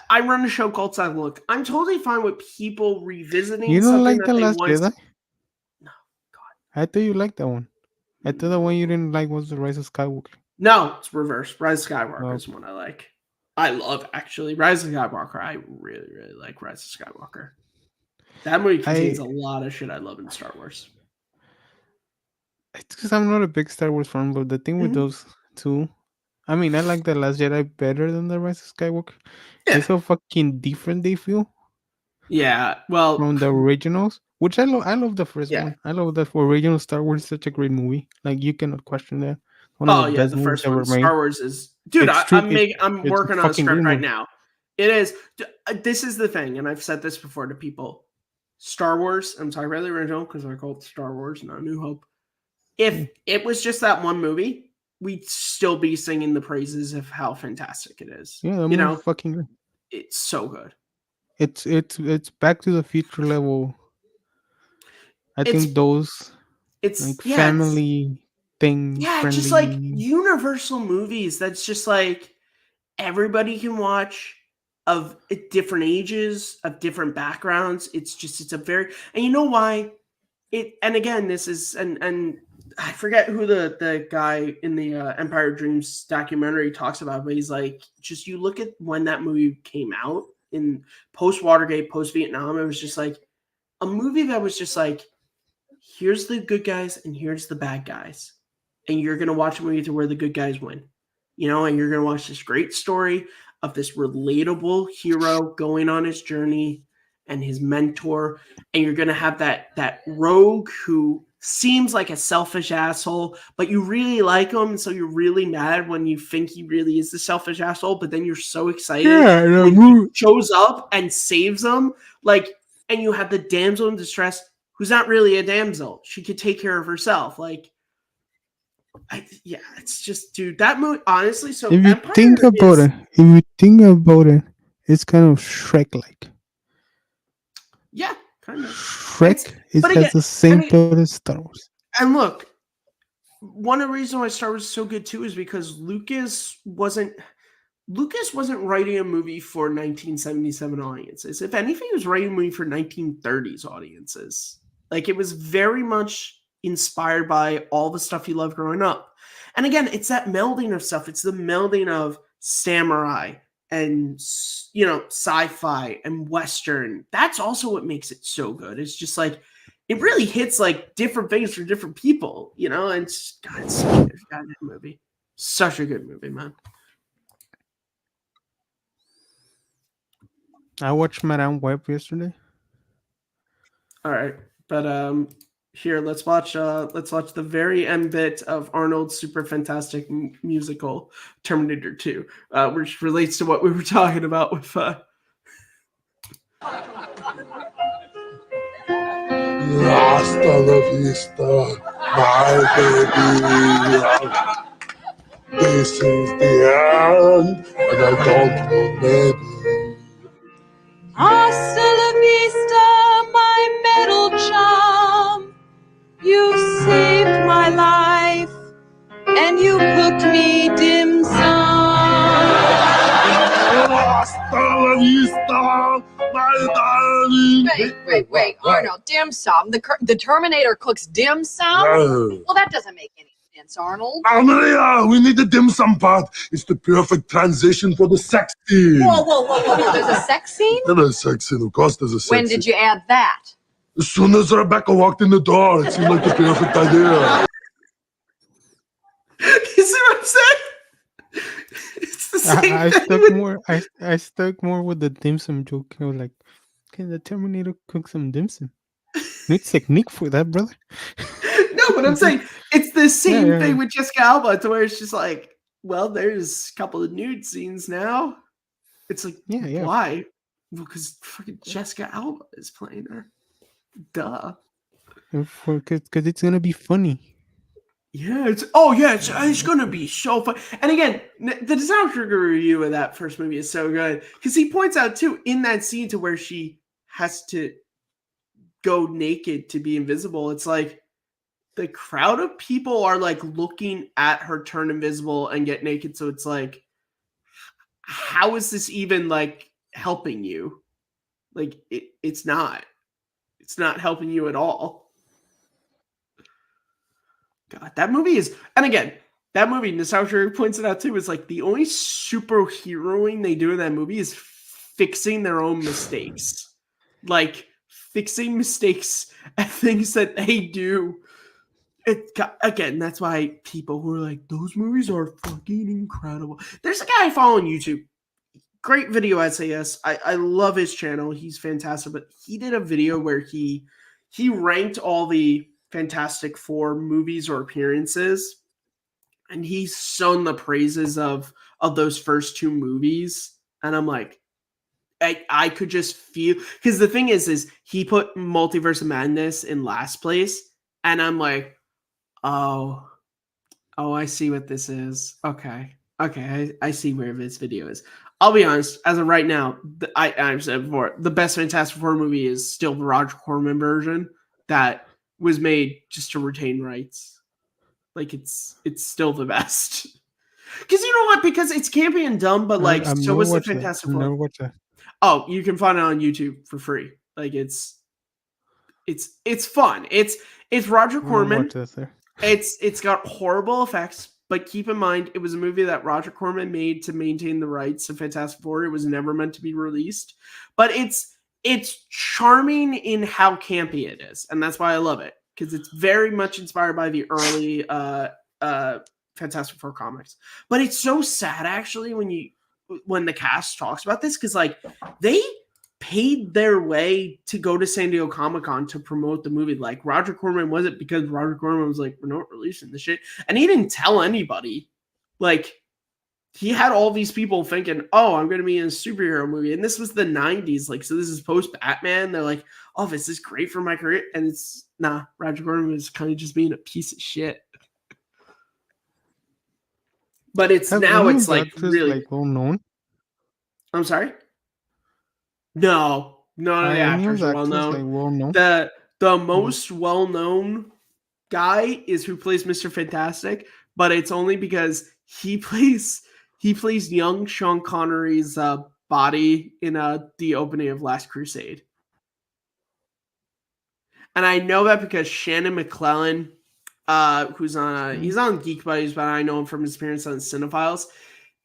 I run a show called Side Look. I'm totally fine with people revisiting You don't something like that the they Last once. Jedi? No, God, I thought you liked that one. I thought the one you didn't like was the Rise of Skywalker. no, it's reverse. Rise of Skywalker Oh, is one I like. I love actually Rise of Skywalker. I really, really like Rise of Skywalker. That movie contains I a lot of shit I love in Star Wars. it's because I'm not a big Star Wars fan, but the thing with Mhm. those two, I mean, I like the Last Jedi better than the Rise of Skywalker. Yeah, It's how fucking different they feel yeah. Well, from the originals, which I love. I love the first yeah. one. I love the original Star Wars. Such a great movie. Like you cannot question that. One of the Oh yeah, best the movies first one, ever made. Star Wars is dude. It's true. I'm It's a working on a fucking great script right movie. now. It is. This is the thing, and I've said this before to people. Star Wars. I'm talking about the original because I call it Star Wars, not New Hope. Yeah, If it was just that one movie, we'd still be singing the praises of how fantastic it is. yeah, the You movie's know, fucking great. it's so good. It's Back to the Future level. I It's think those it's like yeah, it's family thing yeah, just like friendly. universal movies. That's just like everybody can watch of different ages, of different backgrounds. It's a very and you know why it and again this is and I forget who the guy in the Empire Dreams documentary talks about, but he's like, just you look at when that movie came out in post Watergate, post Vietnam, it was just like a movie that was just like, here's the good guys and here's the bad guys, and you're gonna watch a movie to where the good guys win, you know, and you're gonna watch this great story of this relatable hero going on his journey and his mentor, and you're gonna have that rogue who seems like a selfish asshole, but you really like him, so you're really mad when you think he really is the selfish asshole, but then you're so excited Yeah, the when he movie. shows up and saves them, like, and you have the damsel in distress who's not really a damsel. She could take care of herself. Like, yeah, it's just, dude, that movie, honestly, so If you think Empire about is, it, if you think about it, it's kind of Shrek-like. yeah, kind of. It's, Shrek it but has again, the same plot as Star Wars. and look, one of the reasons why Star Wars is so good too is because Lucas wasn't writing a movie for 1977 audiences. If anything, he was writing a movie for 1930s audiences. Like, it was very much inspired by all the stuff he loved growing up. And again, it's that melding of stuff. It's the melding of samurai and, you know, sci-fi and Western. That's also what makes it so good. It's just like, it really hits like different things for different people, you know? And God, it's such a good goddamn movie. Such a good movie, man. I watched Madame Web yesterday. All right, but here let's watch the very end bit of Arnold's super fantastic musical Terminator 2, which relates to what we were talking about with Hasta la vista, my baby. This is the end, and I don't know maybe. Hasta la vista, my metal chum. You saved my life, and you cooked me dim sum. Hasta la vista, my darling. Wait, Arnold, dim sum. The Terminator cooks dim sum? No. Well, that doesn't make any sense, Arnold. Maria, we need the dim sum part. It's the perfect transition for the sex scene. Whoa. There's a sex scene? There's a sex scene, of course there's a sex When scene. did you add that? As soon as Rebecca walked in the door, it seemed like the perfect idea. you see what I'm saying? It's the same I thing. stuck With, more. I stuck more with the dim sum joke. I was like, can the Terminator cook some dim sum? Need technique for that, brother. no, but I'm saying it's the same Yeah. thing with Jessica Alba, to where it's just like, well, there's a couple of nude scenes now. It's like, Yeah. why? Well, because freaking Jessica Alba is playing her. Duh. Because it's gonna be funny. Yeah, it's gonna be so fun. And again, the disaster review of that first movie is so good because he points out too in that scene to where she has to go naked to be invisible. It's like the crowd of people are like looking at her turn invisible and get naked. So it's like, how is this even like helping you? Like it's not. It's not helping you at all. God, that movie is, and again, that movie, Nostalgia points it out too, is like the only superheroing they do in that movie is fixing their own mistakes. Like fixing mistakes and things that they do. Again, that's why people who are like, those movies are fucking incredible. There's a guy I follow on YouTube. Great video essayist. I love his channel. He's fantastic. But he did a video where he ranked all the Fantastic Four movies or appearances, and he sung the praises of those first two movies. And I'm like, I could just feel, because the thing is he put Multiverse of Madness in last place, and I'm like, oh, I see what this is. Okay, I see where this video is. I'll be honest, as of right now, I've said before, the best Fantastic Four movie is still the Roger Corman version that was made just to retain rights. Like it's still the best. Because you know what? Because it's campy and dumb, but like so was the Fantastic Four. Never watched that. Oh, you can find it on YouTube for free. Like it's fun. It's Roger Corman. It's got horrible effects, but keep in mind it was a movie that Roger Corman made to maintain the rights of Fantastic Four. It was never meant to be released, but it's charming in how campy it is, and that's why I love it, because it's very much inspired by the early Fantastic Four comics. But it's so sad actually when the cast talks about this, because like they paid their way to go to San Diego Comic-Con to promote the movie. Like Roger Corman wasn't, because Roger Corman was like, we're not releasing this shit. And he didn't tell anybody. Like he had all these people thinking, oh, I'm going to be in a superhero movie. And this was the 90s. Like, so this is post Batman. They're like, oh, this is great for my career. And it's Roger Corman was kind of just being a piece of shit. But it's now it's like really like well known. I'm sorry? No, none of the actors are well known. Like well known. The most well known guy is who plays Mr. Fantastic, but it's only because he plays young Sean Connery's body in the opening of Last Crusade. And I know that because Shannon McClellan, who's on he's on Geek Buddies, but I know him from his appearance on Cinephiles.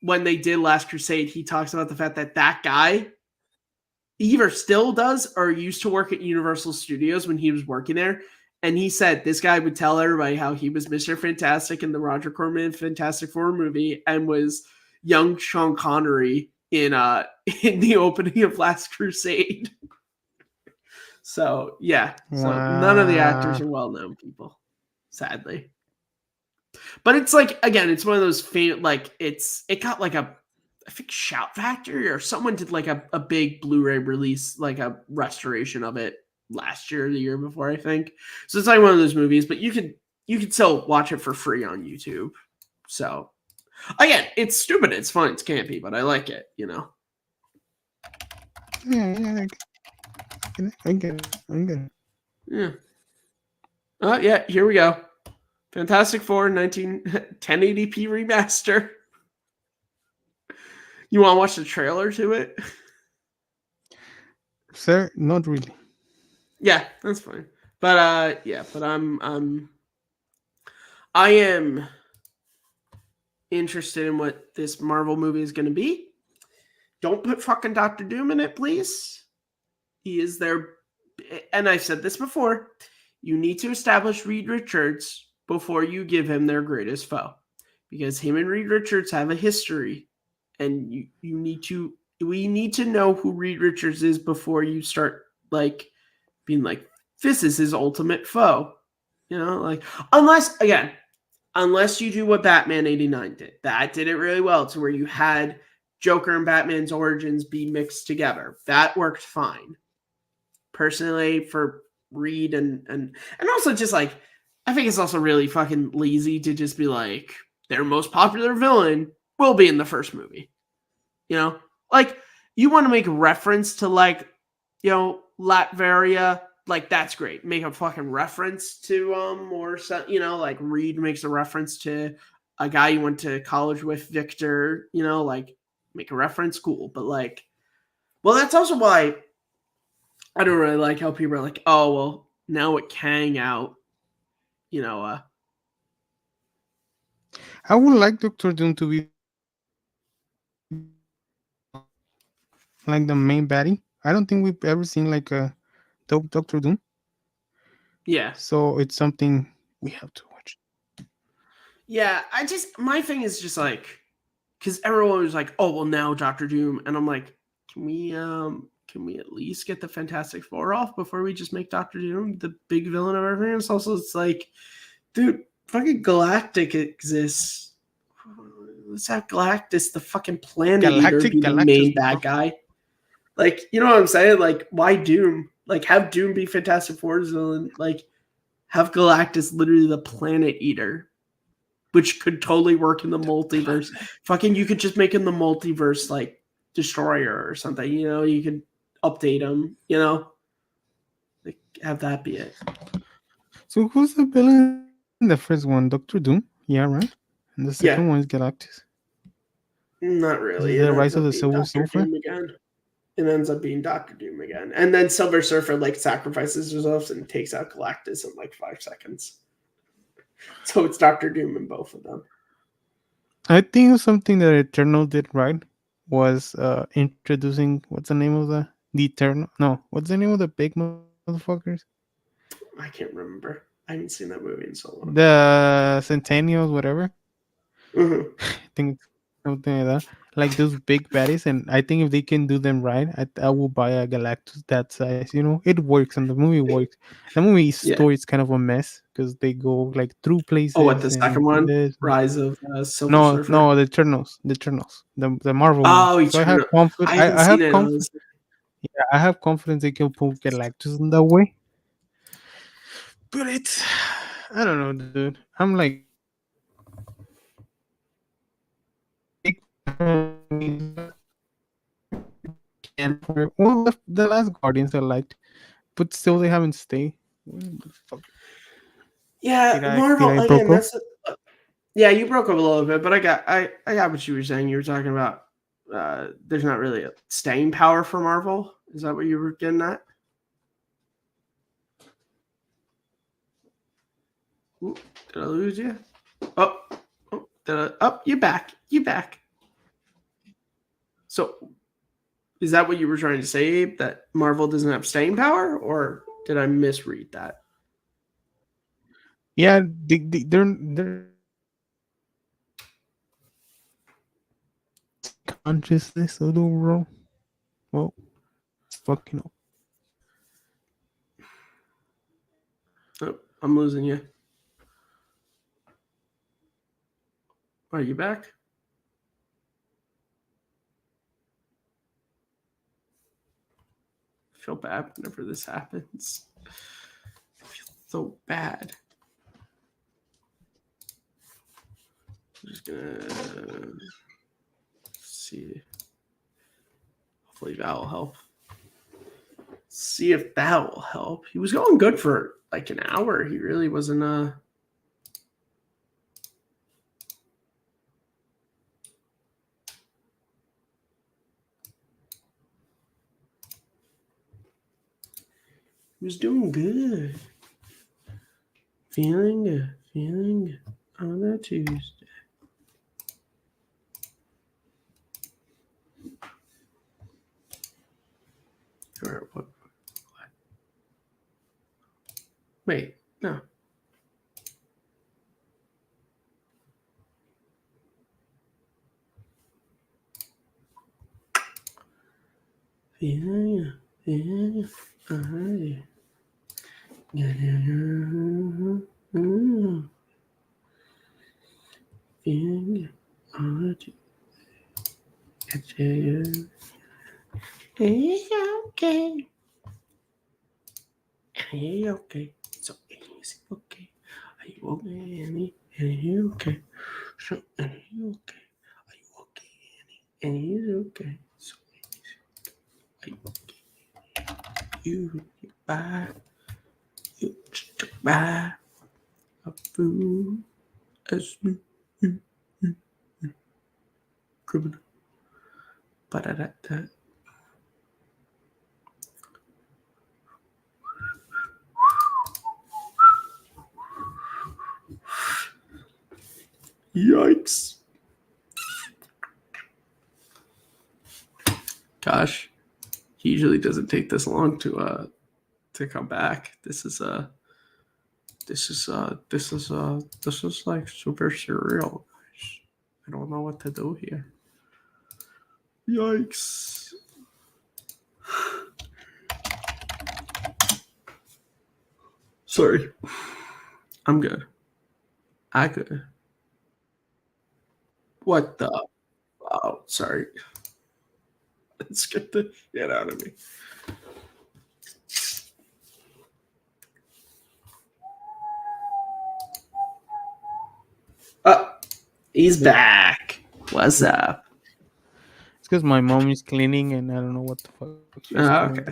When they did Last Crusade, he talks about the fact that guy either still does or used to work at Universal Studios when he was working there. And he said this guy would tell everybody how he was Mr. Fantastic in the Roger Corman Fantastic Four movie and was young Sean Connery in the opening of Last Crusade. So yeah, so none of the actors are well-known people, sadly. But it's like, again, it's one of those like it got like I think Shout Factory or someone did like a big Blu-ray release, like a restoration of it last year or the year before, I think. So it's like one of those movies, but you could still watch it for free on YouTube. So again, it's stupid, it's fun, it's campy, but I like it, you know. Yeah, I get it. Yeah. Oh yeah, here we go. Fantastic Four 1080p remaster. You want to watch the trailer to it? Sir, not really. Yeah, that's fine. But I am interested in what this Marvel movie is going to be. Don't put fucking Doctor Doom in it, please. He is there, and I've said this before. You need to establish Reed Richards before you give him their greatest foe, because him and Reed Richards have a history. And we need to know who Reed Richards is before you start like being like, this is his ultimate foe. You know, like unless you do what Batman 89 did. That did it really well, to where you had Joker and Batman's origins be mixed together. That worked fine. Personally, for Reed and also just like, I think it's also really fucking lazy to just be like, their most popular villain will be in the first movie. You know, like you want to make reference to like, you know, Latveria like that's great. Make a fucking reference to or so, like Reed makes a reference to a guy you went to college with, Victor, like make a reference, cool. But like, well, that's also why I don't really like how people are like, oh well, now with Kang out, I would like Doctor Doom to be like the main baddie. I don't think we've ever seen like a dope Doctor Doom, yeah. so it's something we have to watch. Yeah, my thing is just like, because everyone was like, oh well, now Doctor Doom, and I'm like, can we at least get the Fantastic Four off before we just make Doctor Doom the big villain of everything? It's also, it's like, dude, fucking Galactic exists. Let's have Galactus, the fucking planet eater, be the main bad guy. Like, you know what I'm saying? Like, why Doom? Like, have Doom be Fantastic Four's villain. Like, have Galactus literally the planet eater, which could totally work in the multiverse. Fucking, you could just make him the multiverse, like, destroyer or something. You could update him, like, have that be it. So who's the villain in the first one? Doctor Doom? Yeah, right? And the second one is Galactus. Not really. Is it the Rise of the Silver Surfer? It ends up being Doctor Doom again. And then Silver Surfer, like, sacrifices himself and takes out Galactus in, like, 5 seconds. So it's Doctor Doom in both of them. I think something that Eternal did right was introducing, what's the name of the Eternal? No, what's the name of the big motherfuckers? I can't remember. I haven't seen that movie in so long. The Centennials, whatever. Mm-hmm. I think something like that. Like those big baddies, and I think if they can do them right, I will buy a Galactus that size. It works, and the movie works. The movie story is kind of a mess because they go like through places. Oh, what, the second one? This. Rise of Silver Surfer? No, the Eternals, the Marvel one. one. So I have confidence. I have confidence. Yeah, I have confidence they can pull Galactus in that way. But I don't know, dude. I'm like, the last Guardians I liked, but still they haven't stayed. What the fuck? Yeah, Marvel again. Yeah, you broke up a little bit, but I got what you were saying. You were talking about there's not really a staying power for Marvel. Is that what you were getting at? Ooh, did I lose you? You're back. You're back. So, is that what you were trying to say, Abe, that Marvel doesn't have staying power, or did I misread that? Yeah, they're consciousness of the world. Well, it's fucking up. Oh, I'm losing you. Are you back? I feel bad whenever this happens. I feel so bad. I'm just gonna see. Hopefully that will help. See if that will help. He was going good for like an hour. He really wasn't he was doing good. Feeling good on a Tuesday. Or what? Wait, no. Feeling alright. Feeling alright. It's okay. Hey, okay. So it's okay. Are you okay, Annie? Are you okay? So are you okay? Are you okay, Annie? And he's okay. So are you okay? You bye. Ah, a fool as me. Criminal. Ba-da-da-da. Yikes. Gosh, he usually doesn't take this long to come back. This is like super surreal. I don't know what to do here. Yikes. Sorry. I'm good. I good. What the? Oh, sorry. That scared the shit out of me. Oh, he's back. What's up? It's because my mom is cleaning and I don't know what the fuck she's Oh, doing.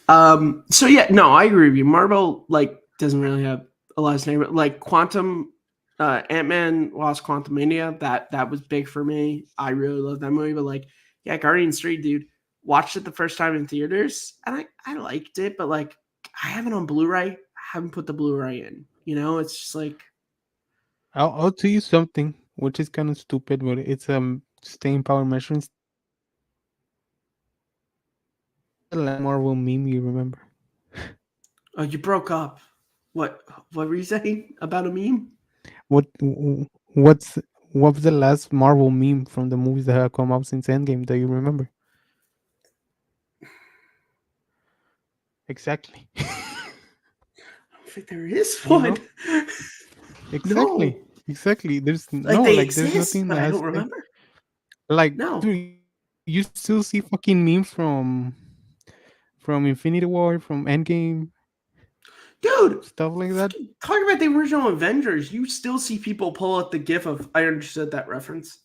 okay. So yeah, no, I agree with you. Marvel like doesn't really have a lot of name. Like Quantum, Ant-Man Lost Quantumania. That was big for me. I really love that movie. But like, yeah, Guardians 3, dude. Watched it the first time in theaters, and I liked it. But like, I have it on Blu-ray. I haven't put the Blu-ray in. You know, it's just like, I'll tell you something, which is kind of stupid, but it's staying power measurements. The last Marvel meme you remember? oh, you broke up. What were you saying about a meme? What what's what was the last Marvel meme from the movies that have come out since Endgame that you remember? Exactly. I don't think there is You one. know? No. Exactly. There's Like they there's exist, nothing but that I has don't remember. like No. dude, you still see fucking memes from Infinity War, from Endgame, Dude, stuff like that. talking about the original Avengers, you still see people pull out the gif of I understood that reference.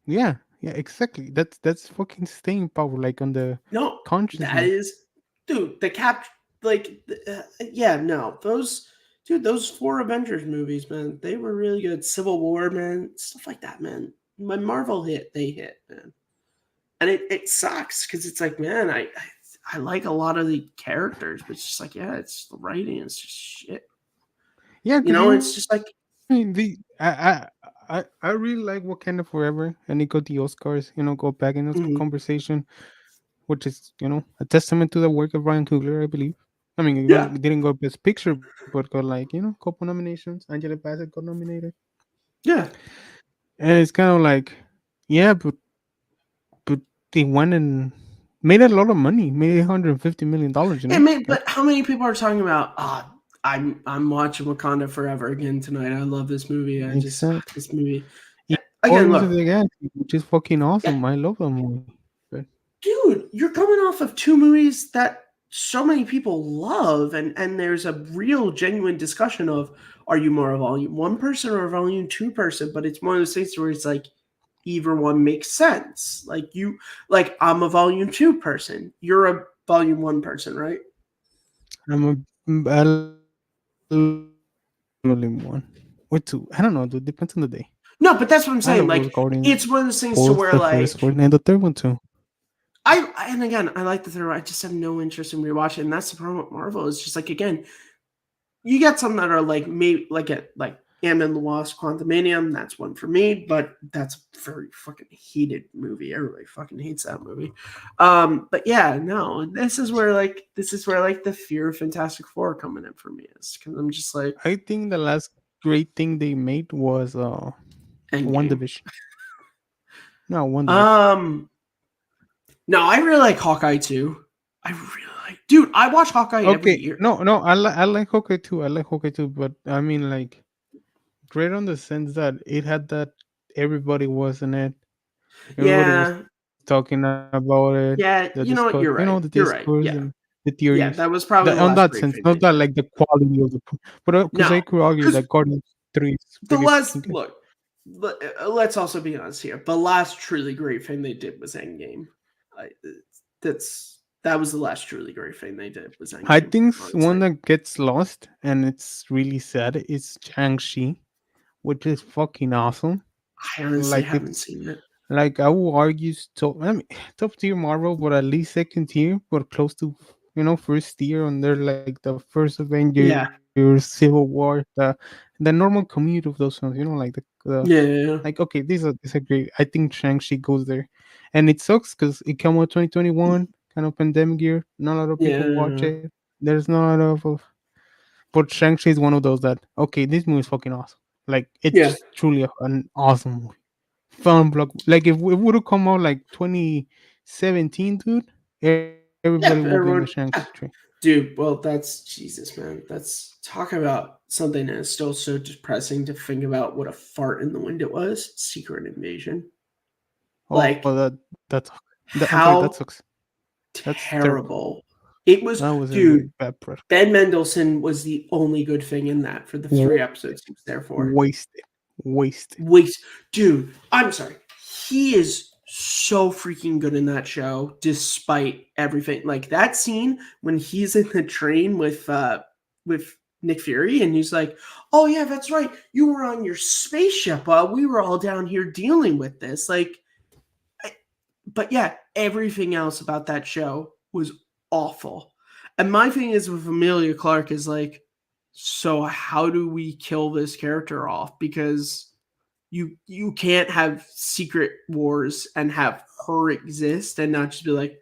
Yeah, exactly. That's fucking staying power, like on the No, that consciousness. is, dude, the cap, like, yeah, no, those 4 Avengers movies, man, they were really good. Civil War, man, stuff like that, man. When Marvel hit, they hit, man. And it sucks because it's like, man, I like a lot of the characters, but it's just like, yeah, it's the writing, it's just shit. Yeah, You because know, it's just like, the I really like Wakanda Forever, and it got the Oscars. Go back in this mhm. conversation, which is a testament to the work of Ryan Coogler, I believe. I mean, Yeah, it didn't go Best Picture, but got couple nominations. Angela Bassett got nominated, yeah. and it's kind of like, yeah, but they went and made a lot of money, made $150 million. Yeah, but how many people are talking about? I'm watching Wakanda Forever again tonight. I love this movie. Exactly. This movie. Yeah, Again, Guardians of look, the Galaxy, which is fucking yeah, awesome. I love that movie. But dude, you're coming off of 2 movies that so many people love, and there's a real genuine discussion of are you more a volume 1 person or a volume 2 person? But it's one of those things where it's like either one makes sense. Like I'm a volume 2 person. You're a volume 1 person, right? I only one or two. I don't know. It depends on the day. No, but that's what I'm I saying. love both Like Guardians. it's one of those things to Both where the first like one and the third one too. and again, I like the third one. I just have no interest in rewatching. And that's the problem with Marvel. It's just like again, you get some that are like maybe like Ant-Man the Wasp, Quantumanium. That's one for me, but that's a very fucking heated movie. Everybody fucking hates that movie. But yeah, no, this is where the fear of Fantastic Four coming in for me is because I'm just like I think the last great thing they made was One Endgame. Division. No, One Division. No, I really like Hawkeye too. I really like, dude. I watch Hawkeye every Okay, year. no, I like Hawkeye too. I like Hawkeye too, but I mean like great on the sense that it had that everybody was in it. Everybody was Yeah, talking about it. yeah. The You know what? discourse, You're right. the You're right. discourse Yeah, and the yeah. theories. That was probably the On last that great sense, thing they not that did. like the quality of but because No, I could argue because that Guardians 3 is the pretty last fucking good. look. Let's also be honest here. The last truly great thing they did was Endgame. I, that's That was the last truly great thing they did. Was Endgame. I think one honestly. that gets lost and it's really sad is Shang-Chi, which is fucking awesome. I honestly Like haven't it's seen it. like I will argue top. I mean, top tier Marvel, but at least second tier, but close to first tier. And they're like the first Yeah. Avengers, Civil War, the normal commute of those films. Like the Yeah. like okay, these are great. I think Shang-Chi goes there, and it sucks because it came out 2021, kind of pandemic year. Not a lot of people watch Yeah. it. There's not a lot of, but Shang-Chi is one of those that okay, this movie is fucking awesome. Like Yeah. it's truly an awesome movie. Fun block. Like if it would have come out like 2017, dude, everybody will be on Yeah. the Shang-Chi Everyone. train. Yeah. Dude, well, that's Jesus, man. That's talk about something that is still so depressing to think about what a fart in the wind it was. Secret Invasion. Oh, Like that's I'm sorry, that how sucks. That's terrible. terrible it was, That was a dude. really bad product. Ben Mendelsohn was the only good thing in that for the 3 episodes he was there for. Wasted. Wasted. Wait, dude, I'm sorry. He is so freaking good in that show, despite everything. Like that scene when he's in the train with Nick Fury, and he's like, "Oh yeah, that's right. You were on your spaceship while we were all down here dealing with this." Like, but yeah, everything else about that show was awful. And my thing is with Amelia Clark is like, so how do we kill this character off? Because you can't have secret wars and have her exist and not just be like,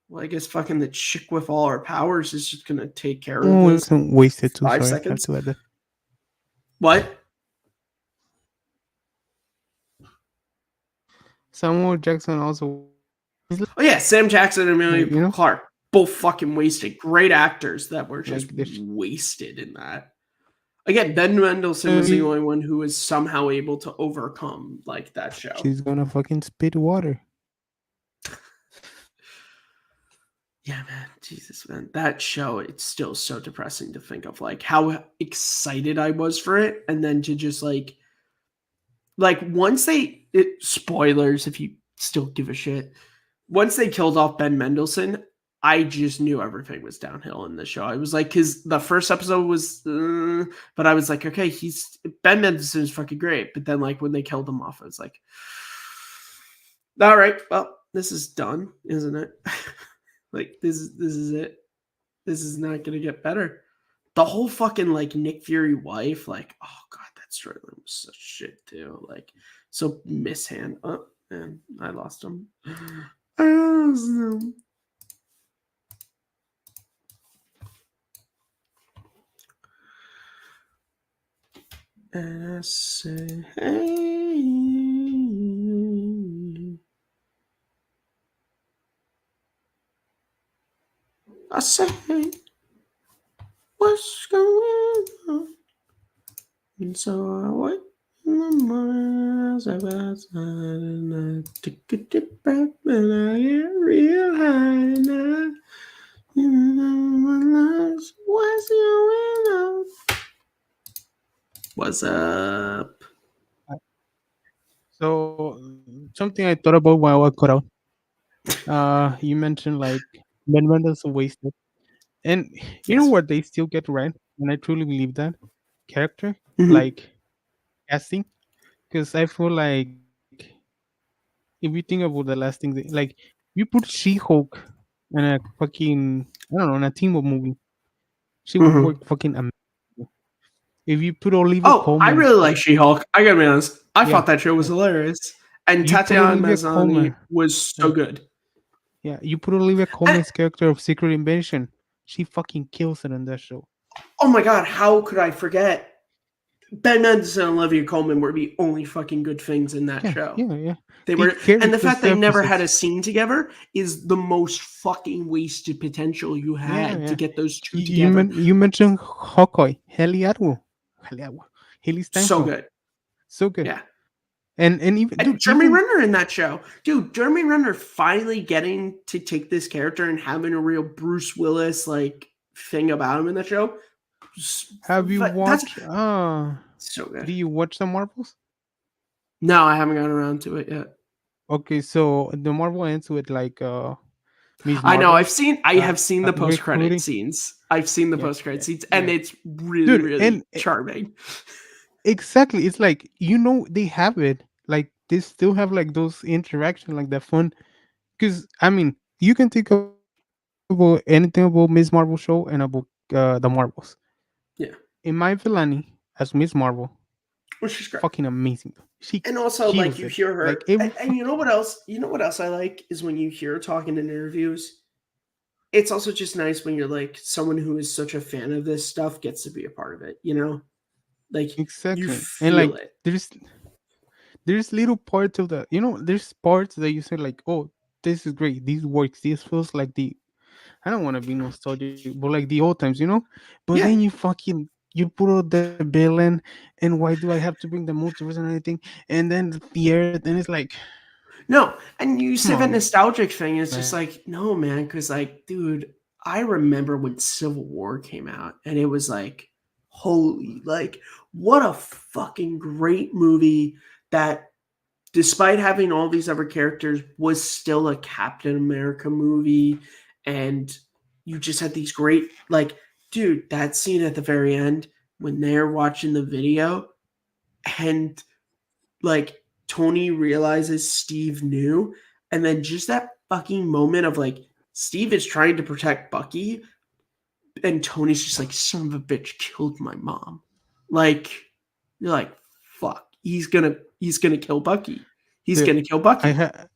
well, I guess fucking the chick with all her powers is just gonna take care of Oh, this it's wasted too. 5 Sorry, I have seconds. to add that. What? Samuel Jackson also. Oh yeah, Sam Jackson and Amelia You know, Clark, both fucking wasted. Great actors that were just like this. wasted in that. Again, Ben Mendelsohn was the only one who was somehow able to overcome like that show. She's gonna fucking spit water. Yeah, man, Jesus, man, that show, it's still so depressing to think of, like how excited I was for it, and then to just like once spoilers if you still give a shit. Once they killed off Ben Mendelsohn, I just knew everything was downhill in the show. I was like, because the first episode was, but I was like, okay, Ben Mendelsohn is fucking great. But then, like when they killed him off, I was like, all right, well, this is done, isn't it? Like this is it. This is not gonna get better. The whole fucking like Nick Fury wife, like, oh god, that storyline was such shit too. Like, so mishand. Oh man, I lost him. I lost him. And I say, hey. I say, what's going on? And so I went in the morning, I was outside, and I took a dip back, and I get real high now. What's going on? What's up? So something I thought about while I cut out. You mentioned like Ben Mendelsohn wasted, and you know Yes. what they still get right, and I truly believe that character Mhm. like casting, because I feel like if you think about the last thing, like you put She-Hulk in a fucking I don't know in a team of movie, she would Mhm. work fucking amazing. If you put Olivia Oh, I Colman, really like She-Hulk. I gotta be honest. I yeah, thought that show was yeah, hilarious. And you put Tatiana Olivia Maslany Colman, was so yeah, good. yeah, you put Olivia And, Colman's character of Secret Invasion, she fucking kills it in that show. oh my god, how could I forget? Ben Mendelsohn and Olivia Colman were the only fucking good things in that Yeah, show. yeah. They They were, carried and the fact those they never had episodes. a scene together is the most fucking wasted potential you Yeah, had to yeah. get those two You, together. you mentioned Hawkeye, Haley So Steinfeld, good. so good. Yeah. And even And dude, Jeremy even Renner in that show. Dude, Jeremy Renner finally getting to take this character and having a real Bruce Willis like thing about him in that show. have you That's watched? so Do good. you watch the Marvels? No, I haven't gotten around to it yet. Okay, so the Marvel ends with like Miss I know. Marvel. I have seen the post credit Recruiting. scenes. I've seen the Yeah, post credit yeah, scenes, and yeah. it's really, Dude, really and charming. exactly, it's like they have it. Like they still have like those interaction, like that fun. Because I mean, you can think about anything about Miss Marvel show and about the Marvels. Yeah, In my Villani as Miss Marvel, which is great. fucking amazing. She And also, like, kills you it. hear Like her, every and you know what else? You know what else I like is when you hear her talking in interviews. It's also just nice when you're like someone who is such a fan of this stuff gets to be a part of it. Like you exactly, and feel like it. there's little parts of the there's parts that you say like, oh, this is great, this works, this feels like the I don't want to be nostalgic, but like the old times. But then Yeah. you put out the villain, and why do I have to bring the multiverse and everything, and then the Earth, and it's like, No, and you come say on, that man. nostalgic thing is just like, no, man, because like, dude, I remember when Civil War came out, and it was like, holy, like, what a fucking great movie that, despite having all these other characters, was still a Captain America movie, and you just had these great, like, dude, that scene at the very end when they're watching the video, and like Tony realizes Steve knew, and then just that fucking moment of like Steve is trying to protect Bucky, and Tony's just like, son of a bitch killed my mom. Like, you're like, fuck, he's gonna kill Bucky. He's Dude, gonna kill I Bucky. had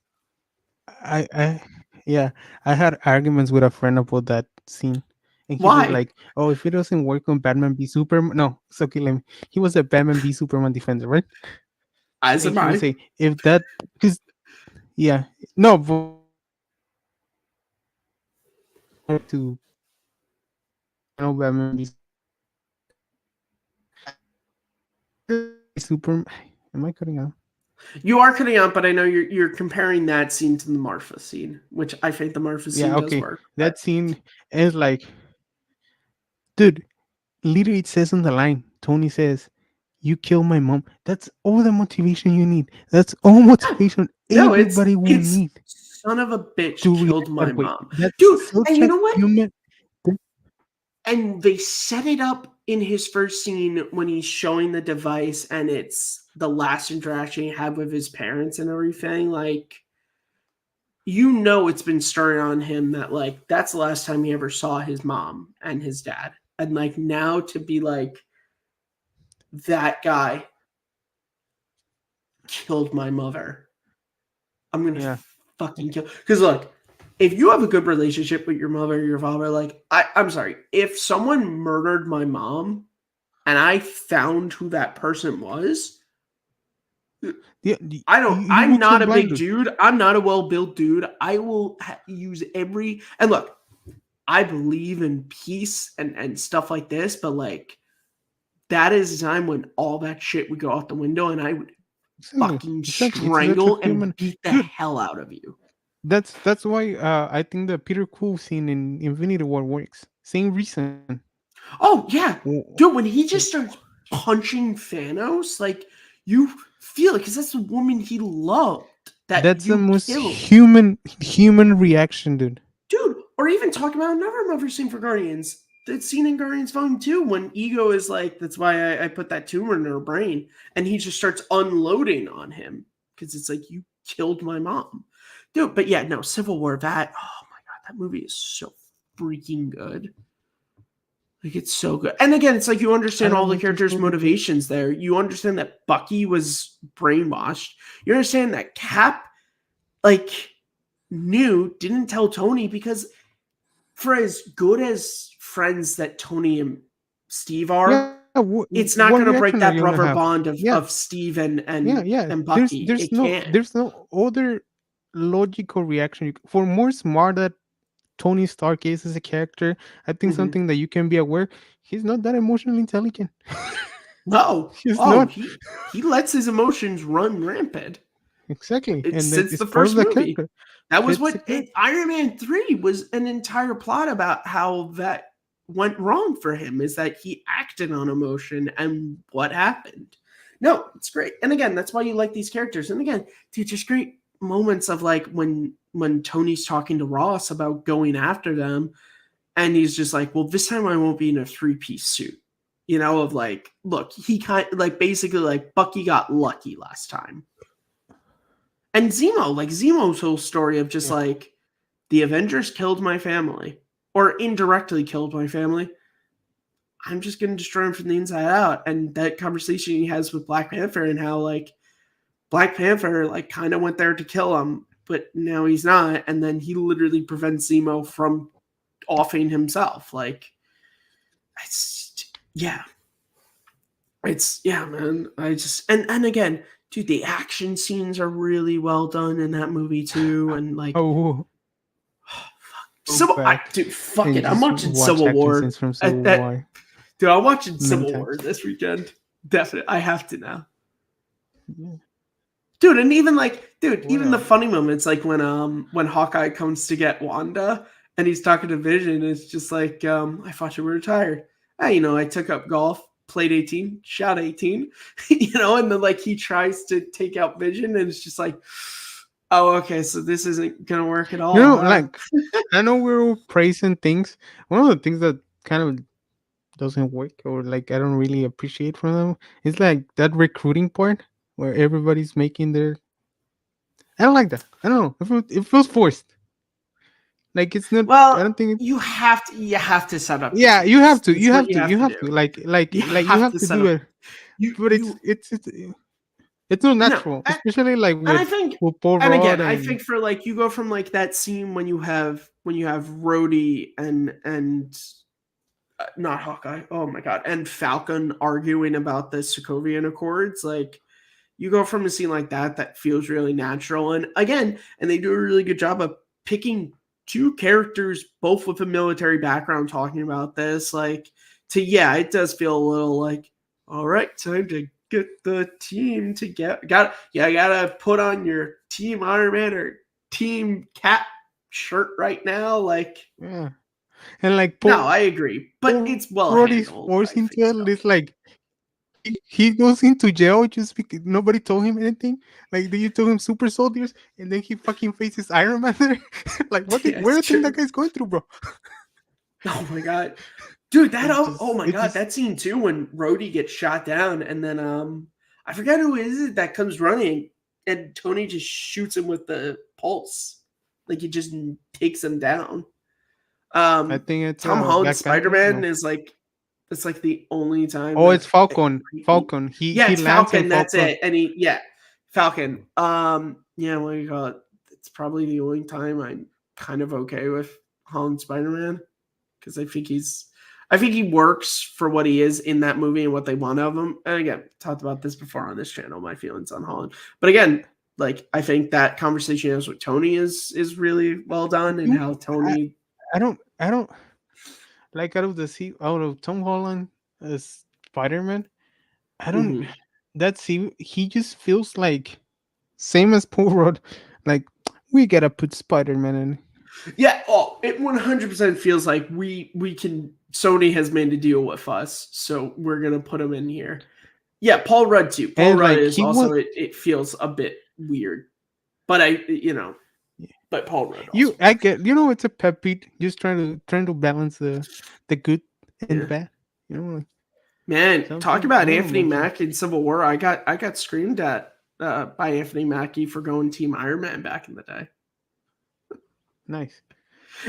I yeah, I had arguments with a friend about that scene, and he was Why? like, "Oh, if it doesn't work on Batman v Superman, no, it's okay." He was a Batman v Superman defender, right? As And am he would I. say, "If that, because yeah, no, but to Batman v Superman, am I cutting out? You are cutting out, but I know you're comparing that scene to the Martha scene, which I think the Martha scene Yeah, does okay, work. But that scene is like, dude, literally it says on the line, Tony says, "You killed my mom." That's all the motivation you need. That's all no, motivation no, everybody will it's need son of a bitch to killed react my that way. mom. That's Dude, and such you a know what? human. And they set it up in his first scene when he's showing the device and it's the last interaction he had with his parents and everything. Like, it's been started on him that, like, that's the last time he ever saw his mom and his dad. And, like, now to be like, that guy killed my mother. I'm going to Yeah, fucking kill. Because, look, if you have a good relationship with your mother or your father, like, I'm sorry, if someone murdered my mom, and I found who that person was, yeah. You I'm will not turn a blind, big dude. dude. I'm not a well built dude. I will use and look, I believe in peace and stuff like this, but like, that is a time when all that shit would go out the window and I would Exactly, fucking exactly. It's such a strangle and human, beat the dude. hell out of you. That's why I think the Peter Quill scene in Infinity War works. Same reason. Oh, yeah. W- Dude, when he just w- starts punching Thanos, like, you feel it because that's the woman he loved that That's the you most killed. human reaction, dude. Dude, or even talk about another Marvel scene for Guardians. The scene in Guardians Volume 2 when Ego is like, that's why I put that tumor in her brain, and he just starts unloading on him because it's like, you killed my mom. Dude, but yeah, no, Civil War, that, oh my God, that movie is so freaking good. Like, it's so good. And again, it's like you I understand all don't the want to characters' spoil it, but motivations there. You understand that Bucky was brainwashed. You understand that Cap, like, didn't tell Tony because for as good as friends that Tony and Steve yeah. are, it's What not going to reaction break are you that gonna brother have? bond Yeah, of Steve and yeah. and There's Bucky. there's It no can't. there's no other logical reaction. For more smart that Tony Stark is as a character, I think Mhm. something that you can be aware, he's not that emotionally intelligent. No. He's Oh, not. he lets his emotions run rampant. Exactly, It's and like since it's the part of first the movie. character. That was Fits the what character. Iron Man 3 was an entire plot about how that went wrong for him is that he acted on emotion and what happened. No, it's great. And again, that's why you like these characters. And again, dude, just great moments of like when when Tony's talking to Ross about going after them, and he's just like, well, this time I won't be in a 3-piece suit. You know, of like, look, he kind of like basically like Bucky got lucky last time. And Zemo's whole story of just like the Avengers killed my family or indirectly killed my family. I'm just going to destroy him from the inside out. And that conversation he has with Black Panther and how like Black Panther like kind of went there to kill him, but now he's not. And then he literally prevents Zemo from offing himself. Like, man. I just and again, dude, the action scenes are really well done in that movie too, and like, Oh, fuck and it, I'm just watching watch Civil action War. scenes from Civil War. Dude, I'm watching Many Civil times. War this weekend. Definitely, I have to now. Yeah. Dude, and even like, even the Wow. funny moments, like when Hawkeye comes to get Wanda and he's talking to Vision, it's just like, I thought you were retired. I took up golf, played 18, shot 18, and then like he tries to take out Vision, and it's just like, oh, okay, so this isn't gonna work at all. Like I know we're all praising things. One of the things that kind of doesn't work or like I don't really appreciate from them is like that recruiting part where everybody's making their. I don't like that. I don't know. It feels forced. Like it's not. Well, I don't think. you have to set up. Yeah, you have to. It's You what have to. You have to. do. Like you have have to to set do up. it. But it's not natural, especially like And I think, with Paul and Rudd again, I think for like you go from like that scene when you have Rhodey and not Hawkeye, oh my god, and Falcon arguing about the Sokovian Accords, like you go from a scene like that feels really natural, and again, and they do a really good job of picking two characters, both with a military background, talking about this, like it does feel a little like, all right, time to get the team together. Gotta put on your Team Iron Man or Team Cap shirt right now. Like, yeah, and like no, I agree, but Paul it's well Rudd is handled. forced I into think it. so. It's like he goes into jail just because nobody told him anything. Like you told him super soldiers, and then he fucking faces Iron Man there. Like what do Yeah, you it's think that true. guy's going through, bro? Oh my god, dude! It just That scene too when Rhodey gets shot down, and then I forget who is it that comes running, and Tony just shoots him with the pulse, like he just takes him down. I think it's Tom Holland's Black Panther. Spider-Man No. is like, it's like the only time. Oh, it's that Falcon. it- Falcon. yeah, He it's lands Falcon. on That's Falcon. it. And Falcon. Yeah, what do you call it? It's probably the only time I'm kind of okay with Holland Spider-Man, because I think he works for what he is in that movie and what they want of him. And again, talked about this before on this channel, my feelings on Holland. But again, like I think that conversation he has with Tony is really well done, and how Tony. I don't like out of Tom Holland as Spider-Man. I don't. Mhm. He just feels like same as Paul Rudd. Like we gotta put Spider-Man in. Yeah, it 100% feels like we can. Sony has made a deal with us, so we're gonna put him in here. Yeah, Paul Rudd too. Paul And Rudd like is he also. was, It feels a bit weird, but but Paul Rudd. Also. I get it's a pet peeve. Just trying to balance the good and the bad. Like, Man, talk about Anthony emotion. Mackie in Civil War. I got screamed at by Anthony Mackie for going Team Iron Man back in the day. Nice.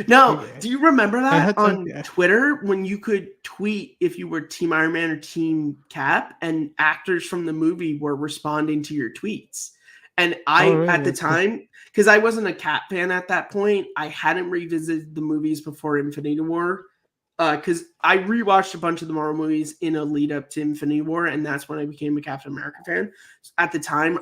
No, Yeah. do you remember that on yeah. Twitter when you could tweet if you were Team Iron Man or Team Cap, and actors from the movie were responding to your tweets? And Really? at the time, because I wasn't a Cap fan at that point, I hadn't revisited the movies before Infinity War. Because I rewatched a bunch of the Marvel movies in a lead up to Infinity War, and that's when I became a Captain America fan. At the time,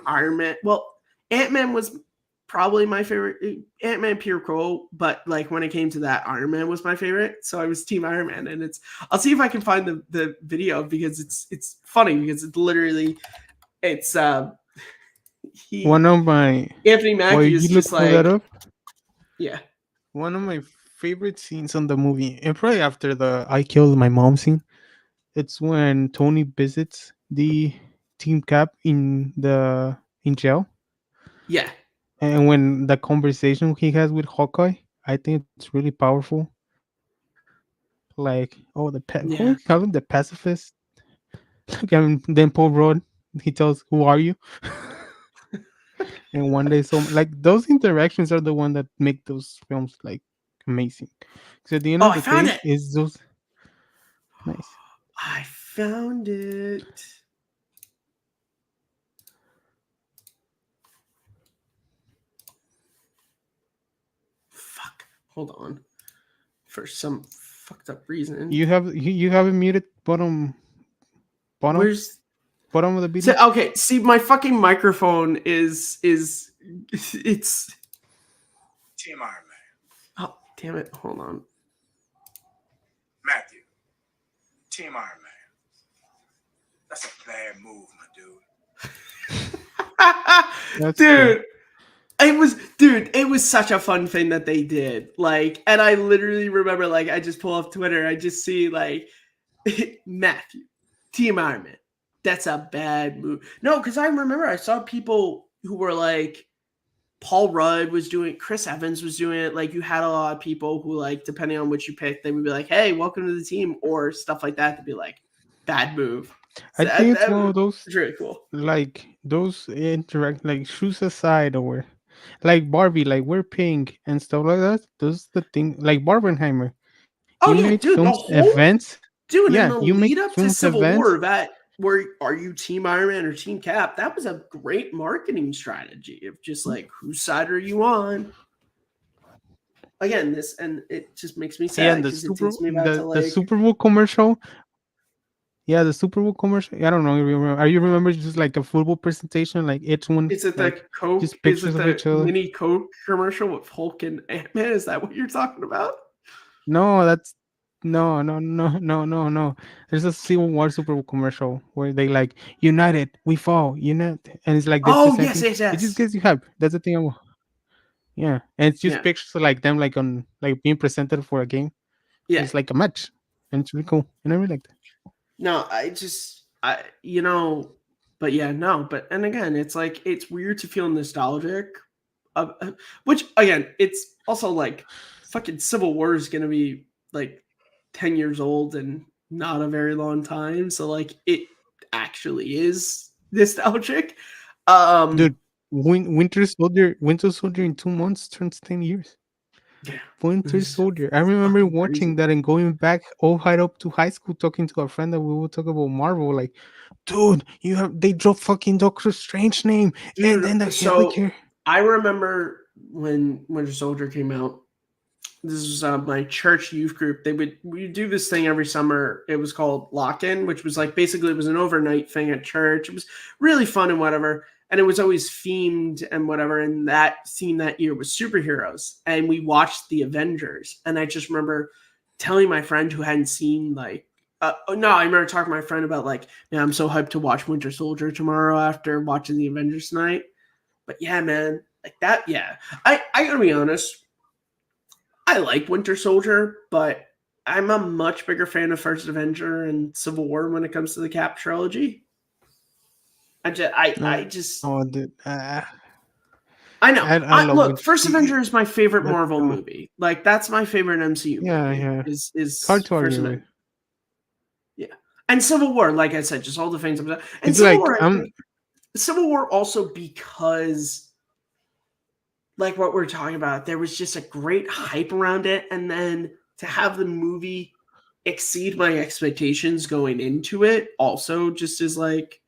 Ant-Man was probably my favorite. Ant-Man pure cool, but like when it came to that, Iron Man was my favorite. So I was Team Iron Man, and I'll see if I can find the video, because it's funny, because it's literally one of my Anthony Mackie is just like, that up. Yeah. One of my favorite scenes on the movie, and probably after the "I killed my mom" scene, it's when Tony visits the Team Cap in jail. Yeah. And when the conversation he has with Hawkeye, I think it's really powerful. Like, oh, what Yeah. we call him, the pacifist. And then Paul Rudd, he tells, "Who are you?" And one day, so like those interactions are the one that make those films like amazing. Because at the end Oh, of I the found day, it. is those nice. I found it. Fuck. Hold on. For some fucked up reason. You have it muted bottom Where's bottom of the so video. okay, see my fucking microphone is it's Team Iron Man. oh damn it. Hold on. Matthew. Team Iron Man. That's a bad move, my dude. That's Dude, it was such a fun thing that they did. Like, and I literally remember like I just pull up Twitter, I just see like Matthew, Team Iron Man. That's a bad move. No, because I remember I saw people who were like Paul Rudd was doing it, Chris Evans was doing it. Like you had a lot of people who like depending on which you picked, they would be like, "Hey, welcome to the team," or stuff like that. To be like, "Bad move." I So that, think it's that one was of those really cool. like those interact like shoes aside or like Barbie, like we're pink and stuff like that. Those the thing like Barbenheimer. Oh You yeah, make dude, the films whole events. dude in Yeah, the you make lead up to films Civil events. War, that where are you Team Iron Man or Team Cap? That was a great marketing strategy of just like whose side are you on? Again, this and it just makes me Yeah, sad and because it takes me back to the like Super Bowl commercial. Yeah, the Super Bowl commercial. I don't know. Are you remember just like a football presentation, like each one is it the like Coke? just Is pictures it of the each other? mini Coke commercial with Hulk and Ant Man? Is that what you're talking about? No, that's no. There's a Civil War Super Bowl commercial where they like united, we fall, unite, and it's like the Oh same yes, thing. yes, It just yes. gets you hype. That's the thing. Yeah, and it's just Yeah, pictures of like them like on like being presented for a game. yeah. It's like a match, and it's really cool. And I really like that. No, I but yeah, no, but and again, it's like it's weird to feel nostalgic, which again, it's also like fucking Civil War is gonna be like 10 years old and not a very long time, so like it actually is nostalgic. Um, Dude, Winter Soldier in 2 months turns 10 years. yeah, Winter it's Soldier. I remember fucking watching crazy, that and going back all high up to high school, talking to a friend that we would talk about Marvel. Like, dude, they dropped fucking Doctor Strange name, and then dude. that Henry So Cavill. I remember when Winter Soldier came out. This was my church youth group. We do this thing every summer. It was called Lock In, which was like basically it was an overnight thing at church. It was really fun and whatever. And it was always themed and whatever. And that theme that year was superheroes. And we watched the Avengers. And I just remember telling my friend who hadn't seen like no, I remember talking to my friend about like, man, I'm so hyped to watch Winter Soldier tomorrow after watching the Avengers tonight. But yeah, man, like that, yeah. I gotta be honest. I like Winter Soldier, but I'm a much bigger fan of First Avenger and Civil War when it comes to the Cap trilogy. I No, just, oh, dude, I know. I love Look, Winter. First Avenger is my favorite But Marvel movie. Like that's my favorite MCU yeah, movie. yeah, it's hard Is to First argue with. Avenger? Yeah, and Civil War. Like I said, just all the things. And It's Civil like War, I think Civil War also because like what we're talking about, there was just a great hype around it, and then to have the movie exceed my expectations going into it also just is like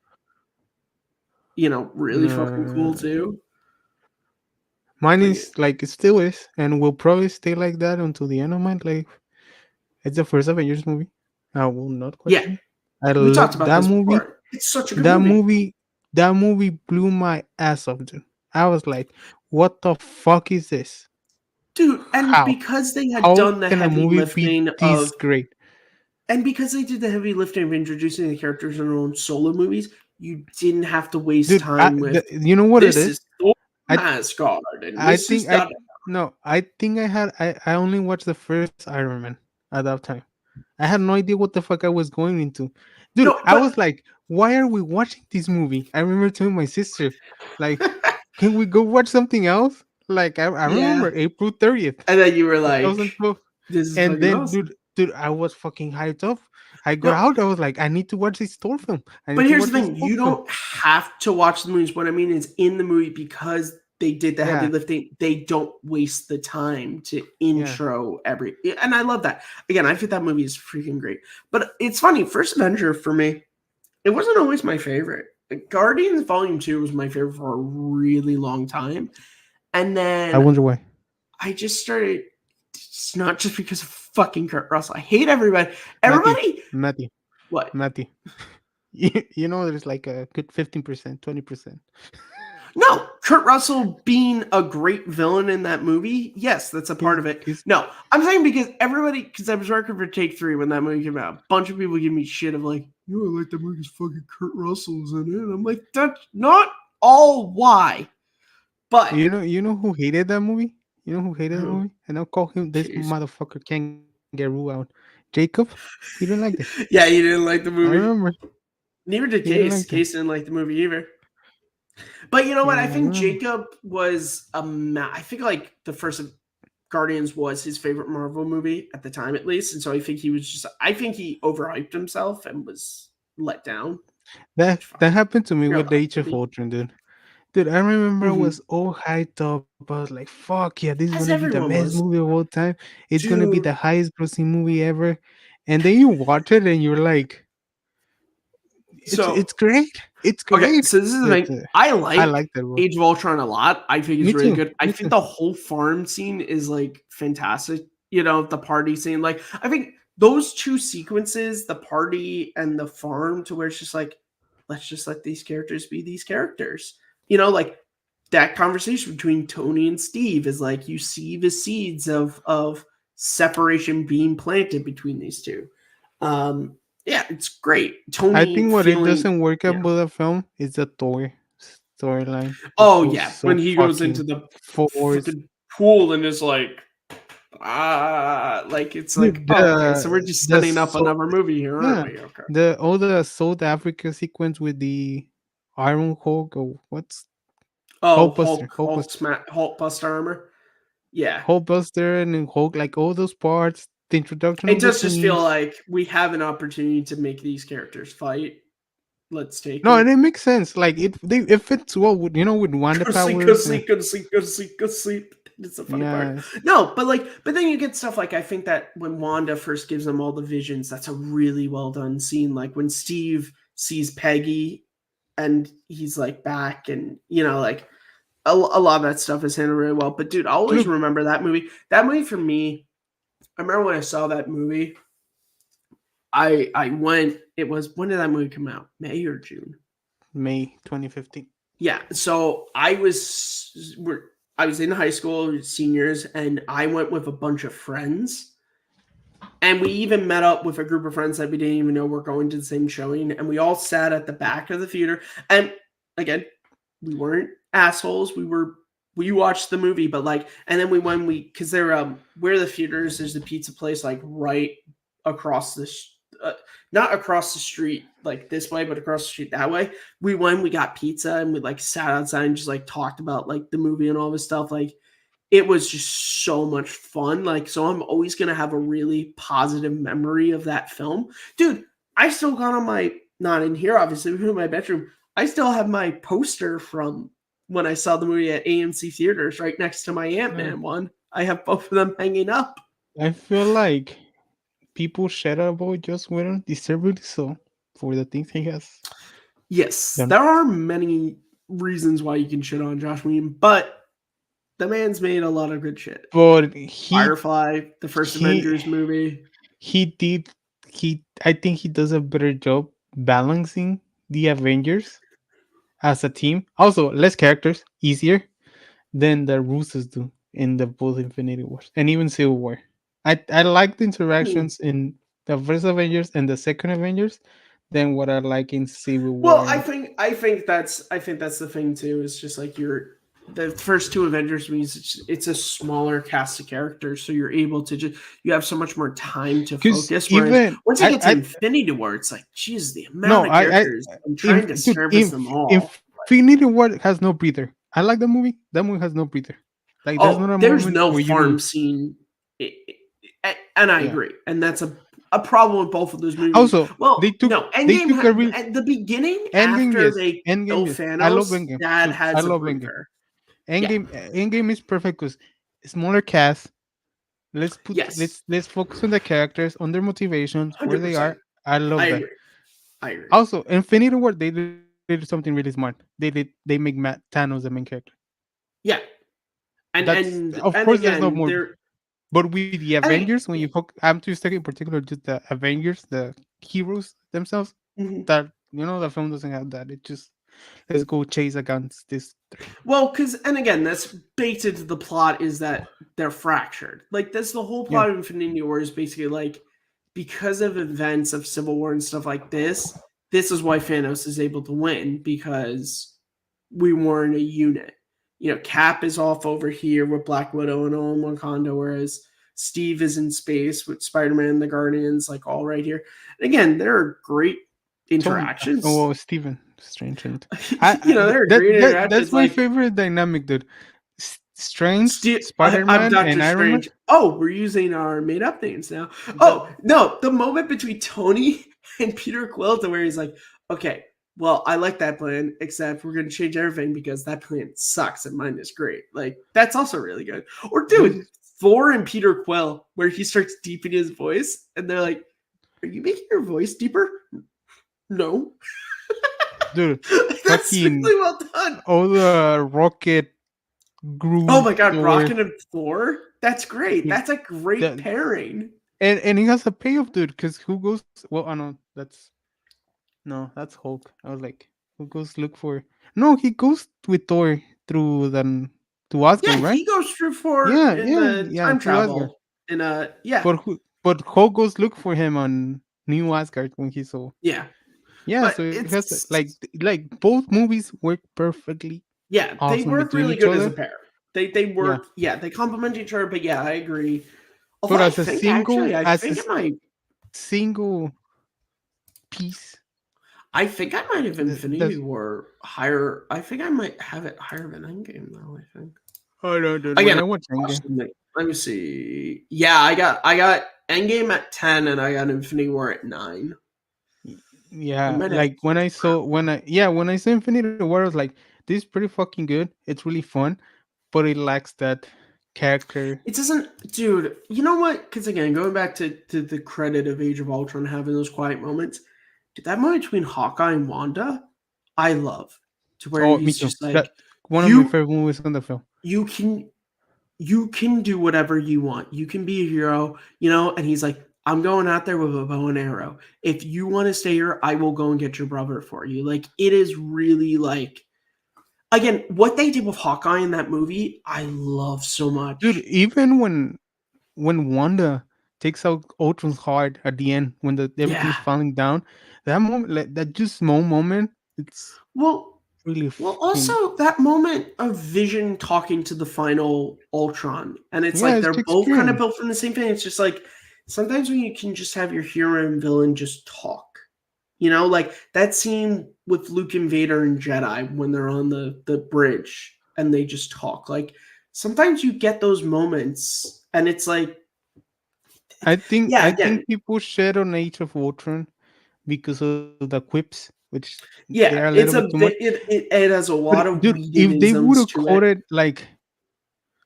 really fucking cool uh, too. mine Like is like it still is, and will probably stay like that until the end of my life. It's the first Avengers movie. I will not yeah, question. I we love talked about that this movie. before. It's such a good That movie. movie, that movie blew my ass off, dude. I was like, "What the fuck is this? Dude, and How? because they had How done the can a heavy movie be lifting this of great, and because they did the heavy lifting of introducing the characters in their own solo movies, you didn't have to waste dude? time with You know what it this is? is Thor I Asgard and I this is think I that. no. I think I only watched the first Iron Man at that time. I had no idea what the fuck I was going into. Dude, No, I but was like, why are we watching this movie? I remember telling my sister, like, can we go watch something else? Like I Yeah. remember April 30th, And then you were like, 2012. this is And fucking then, awesome. dude, I was fucking hyped up. I got No, out. I was like, I need to watch this Thor film. I but need to here's the watch this thing: Thor you film. don't have to watch the movies. What I mean is, in the movie, because they did the heavy Yeah, lifting, they don't waste the time to yeah. intro every. And I love that. Again, I think that movie is freaking great. But it's funny. First Avenger for me, it wasn't always my favorite. Guardians Volume 2 was my favorite for a really long time, and I then wonder why. I just started. It's not just because of fucking Kurt Russell. I hate everybody. Matthew, Everybody. Matthew, What? Matthew. You know, there's like a good 15%, 20%. No, Kurt Russell being a great villain in that movie, yes, that's a part of it. He's No, I'm saying because I was working for Take 3 when that movie came out. A bunch of people give me shit of like, you know, I like that movie because fucking Kurt Russell's in it. I'm like, that's not all why. But you know who hated that movie? You know who hated that who movie? And I'll call him this cares? motherfucker can't get ruled out. Jacob, he didn't like it. Yeah, you didn't like the I movie. remember Neither did he didn't Case. like it. Case didn't like the movie either. But you know what? Yeah, I I think remember. Jacob was I think like the first Guardians was his favorite Marvel movie at the time, at least, and so I think I think he overhyped himself and was let down. That Which, fuck, happened to me you're with the allowed Age to of be. Ultron, dude. Dude, I remember I Mhm. was all hyped up. I was like, fuck yeah, this is As gonna be the everyone best was, movie of all time. It's gonna be dude. the highest grossing movie ever. And then you watch it and you're like, So it's great. It's okay, great. so this is the But thing. I I like like that one. Age of Ultron a lot. I think it's Me really too. good. I Me think too. the whole farm scene is like fantastic. You know, the party scene. Like, I think those two sequences, the party and the farm, to where it's just like, let's just let these characters be these characters. You know, like that conversation between Tony and Steve is like you see the seeds of separation being planted between these two. Um, yeah, it's great. I Tony think what it feeling, doesn't work yeah. about the film is the Thor storyline. It Oh feels yeah, so when he goes into fucking the forced. fucking pool and is like it's like, Dude, oh, okay, so we're just the setting up so another movie here, aren't yeah, we? Okay. the all the South Africa sequence with the Iron Hulk or what's Oh, Hulkbuster, Hulk Buster armor. Yeah, Hulkbuster, and then Hulk, like all those parts, the introduction it of the does just feel twins. like we have an opportunity to make these characters fight. Let's take No, and them. it makes sense. Like it fits well with with Wanda Go to sleep, go to powers. sleep, go to sleep, go to sleep, go to sleep. It's the funny part. Yes, No, but then you get stuff like I think that when Wanda first gives them all the visions, that's a really well done scene. Like when Steve sees Peggy and he's like back, and you know, like a lot of that stuff is handled really well. But dude, I always dude, remember that movie. That movie for me, I remember when I saw that movie, I went, it was, when did that movie come out? May or June? May 2015. Yeah. So I was in high school, seniors, and I went with a bunch of friends. And we even met up with a group of friends that we didn't even know were going to the same showing. And we all sat at the back of the theater. And again, we weren't assholes. We watched the movie, but like, and then because they're where the theaters, there's the pizza place like right across not across the street like this way, but across the street that way. We got pizza, and we like sat outside and just like talked about like the movie and all this stuff. Like, it was just so much fun. Like, so I'm always gonna have a really positive memory of that film, dude. I still got on my, not in here obviously, but in my bedroom, I still have my poster from when I saw the movie at AMC theaters right next to my Ant-Man one. I have both of them hanging up. I feel like people shit about Joss Whedon deservedly so for the things he has Yes, done. there are many reasons why you can shit on Josh Whedon, but the man's made a lot of good shit. But Firefly, the first Avengers movie. he did I think he does a better job balancing the Avengers as a team. Also, less characters, easier than the Russos do in the both Infinity Wars and even Civil War. I like the interactions in the first Avengers and the second Avengers than what I like in Civil War. Well, I think that's the thing too. It's just like the first two Avengers movies. It's a smaller cast of characters, so you're able to you have so much more time to focus. Whereas even once you get to Infinity War, it's like, geez, the no, amount of characters. I'm trying to service them all. Infinity War has no breather. I like the movie. That movie has no breather. Like there's not Oh, a there's moment no where farm you scene, and I yeah. agree, and that's a problem with both of those movies. Also, Well, no, they Endgame took a real at the beginning Endgame. after Yes, they kill Endgame. Yes, I love Thanos, Endgame, that dude. I has a love Endgame. breather. Yeah. Endgame is perfect because smaller cast. Yes, Let's focus on the characters, on their motivations, where they 100%. are. I I love that. agree. I agree. Also, Infinity War, they did something really smart. They make Thanos the main character. Yeah, That's of and course there's no again, more. there. But with the I think. Avengers, when you focus, I'm just talking in particular just the Avengers, the heroes themselves. Mhm. That the film doesn't have that. It just let's go chase against this. Well, because and again, that's baked into the plot is that they're fractured. Like that's the whole Yeah, plot of Infinity War is basically like because of events of Civil War and stuff like this. This is why Thanos is able to win because we weren't a unit. Cap is off over here with Black Widow and all in Wakanda, whereas Steve is in space with Spider-Man and the Guardians, like all right here. And again, there are great Tony. interactions. Oh, Stephen Strange. And There are great that's interactions. my Like favorite dynamic, dude. Strange, Spider I'm Man, and Doctor Iron Man. Strange. Oh, we're using our made up names now. That Oh, no, the moment between Tony and Peter Quill to where he's like, okay, well, I like that plan, except we're going to change everything because that plan sucks and mine is great. Like, that's also really good. Or, dude, there's- Thor and Peter Quill, where he starts deepening his voice, and they're like, are you making your voice deeper? No. dude, That's fucking really well done. all the Rocket, Oh Groot, my god, Thor. Rocket and Thor? That's great. Dude, That's a great that, pairing. and it has a payoff, dude. Because who goes? Well, I know that's Hulk. I was like, who goes look for? No, he goes with Thor through to Yeah, Asgard, right? he goes through for Yeah, in yeah, the yeah, time through Asgard. travel. In yeah, But who? But Hulk goes look for him on New Asgard when he saw. yeah. Yeah, But so it has it's like both movies work perfectly yeah, they awesome work between really each good as a other. pair. They Yeah, work, yeah, they complement each other, but yeah, I agree. Although but as a single, I think it might single piece, I might have Infinity that's War higher. I think I might have it higher than Endgame though, I think. oh no, dude. When Again, I watch Endgame, let me see. Yeah, I got Endgame at 10 and I got Infinity War at 9. I yeah, might have like when I saw Infinity War, I was like, this is pretty fucking good. It's really fun, but it lacks that character. It doesn't, dude. You know what? Because again, going back to the credit of Age of Ultron having those quiet moments, dude, that moment between Hawkeye and Wanda, I love. To where Oh, me he's too. just like, That one of my you, favorite movies on the film. you can, you can do whatever you want. You can be a hero, And he's like, I'm going out there with a bow and arrow. If you want to stay here, I will go and get your brother for you. Like it is really like, again, what they did with Hawkeye in that movie, I love so Dude, much. even when Wanda takes out Ultron's heart at the end, when everything's Yeah. falling down, that moment, like, that just small moment, it's Well, really Well, fucking also that moment of Vision talking to the final Ultron, and it's yeah, like it's they're both kind of Shakespearean. built from the same thing. It's just like sometimes when you can just have your hero and villain just talk, like that scene with Luke and Vader and Jedi when they're on the bridge and they just talk. Like sometimes you get those moments, and it's like, yeah, I again, think people shed on Age of Ultron because of the quips, which they are a yeah, little it's bit a too much. bit. It has a But lot of dude, if they would Whedonisms have to it. quoted like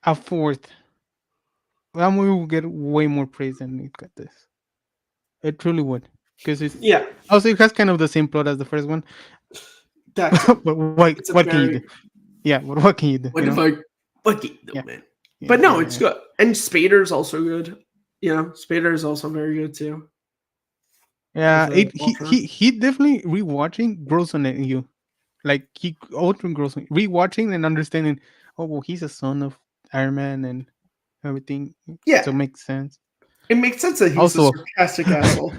a fourth, that movie would get way more praise than it got this. It truly would, because it's Yeah, also it has kind of the same plot as the first one. that's But what it's a can you do? very Yeah, what can you do? what if I fuck it though, Yeah, man. yeah, But no, yeah, it's yeah. good. And Spader's also good. Spader is also very good too. As Yeah, a Ultron. he definitely rewatching grows on you. Like he Ultron grows on rewatching and understanding. Oh well, he's a son of Iron Man and everything, so Yeah. it makes sense. It makes sense that he's a Also, sarcastic asshole.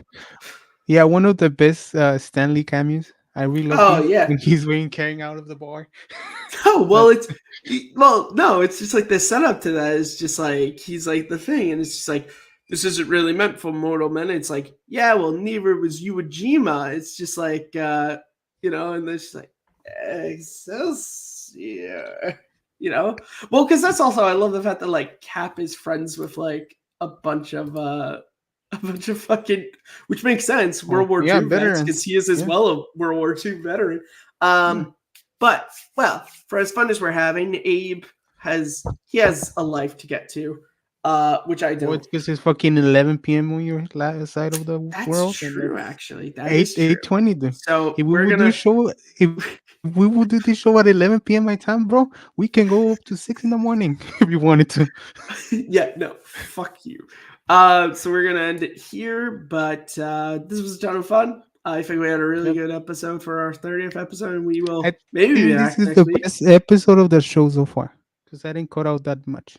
yeah, one of the best Stanley cameos. I really love Oh him yeah. when he's being carrying out of the bar. Oh well That no, it's just like the setup to that is just like he's like the thing, and it's just like this isn't really meant for mortal men. It's like, yeah, well, neither was Iwo Jima. It's just like and it's like so yeah, well, because that's also I love the fact that like Cap is friends with like a bunch of fucking, which makes sense. World War yeah, II vets, veterans. because he is as Yeah. well a World War II veteran. But well, for as fun as we're having, Abe has a life to get to, which I Well, don't. it's because it's fucking 11 p.m. on your side of the That's world, and true, that's actually. That is true. 8:20. So If we we're would do gonna. show, if we would do this show at 11 p.m. my time, bro, we can go up to 6 in the morning if you wanted to. Yeah, no, fuck you. So we're gonna end it here, but this was a ton of fun. I think we had a really Yep. good episode for our 30th episode, and we will I maybe be think back this is next the week. best episode of the show so far because I didn't cut out that much.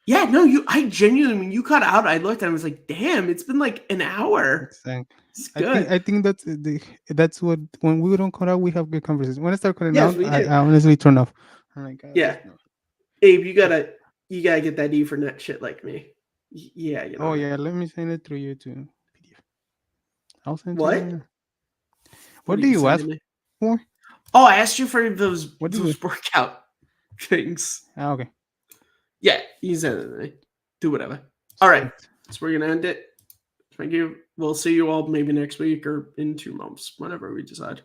Yeah, no, I genuinely, when you cut out, I looked and I was like, damn, it's been like an hour. Exactly. It's I good. think that's what when we don't cut out, we have good conversation. When I start cutting Yes, out, we I do. honestly turn off. I'm like, Yeah. no. Abe, you gotta get that Ethernet shit like me. Yeah, you know. Oh yeah, let me send it through you to PDF. I'll send it to you right What? now. What What are do you you ask sending me? for? Oh, I asked you for those What do you? workout things. Okay. Yeah, you send it to me. Do whatever. All right. So we're gonna end it. Thank you. We'll see you all maybe next week or in 2 months, whenever we decide.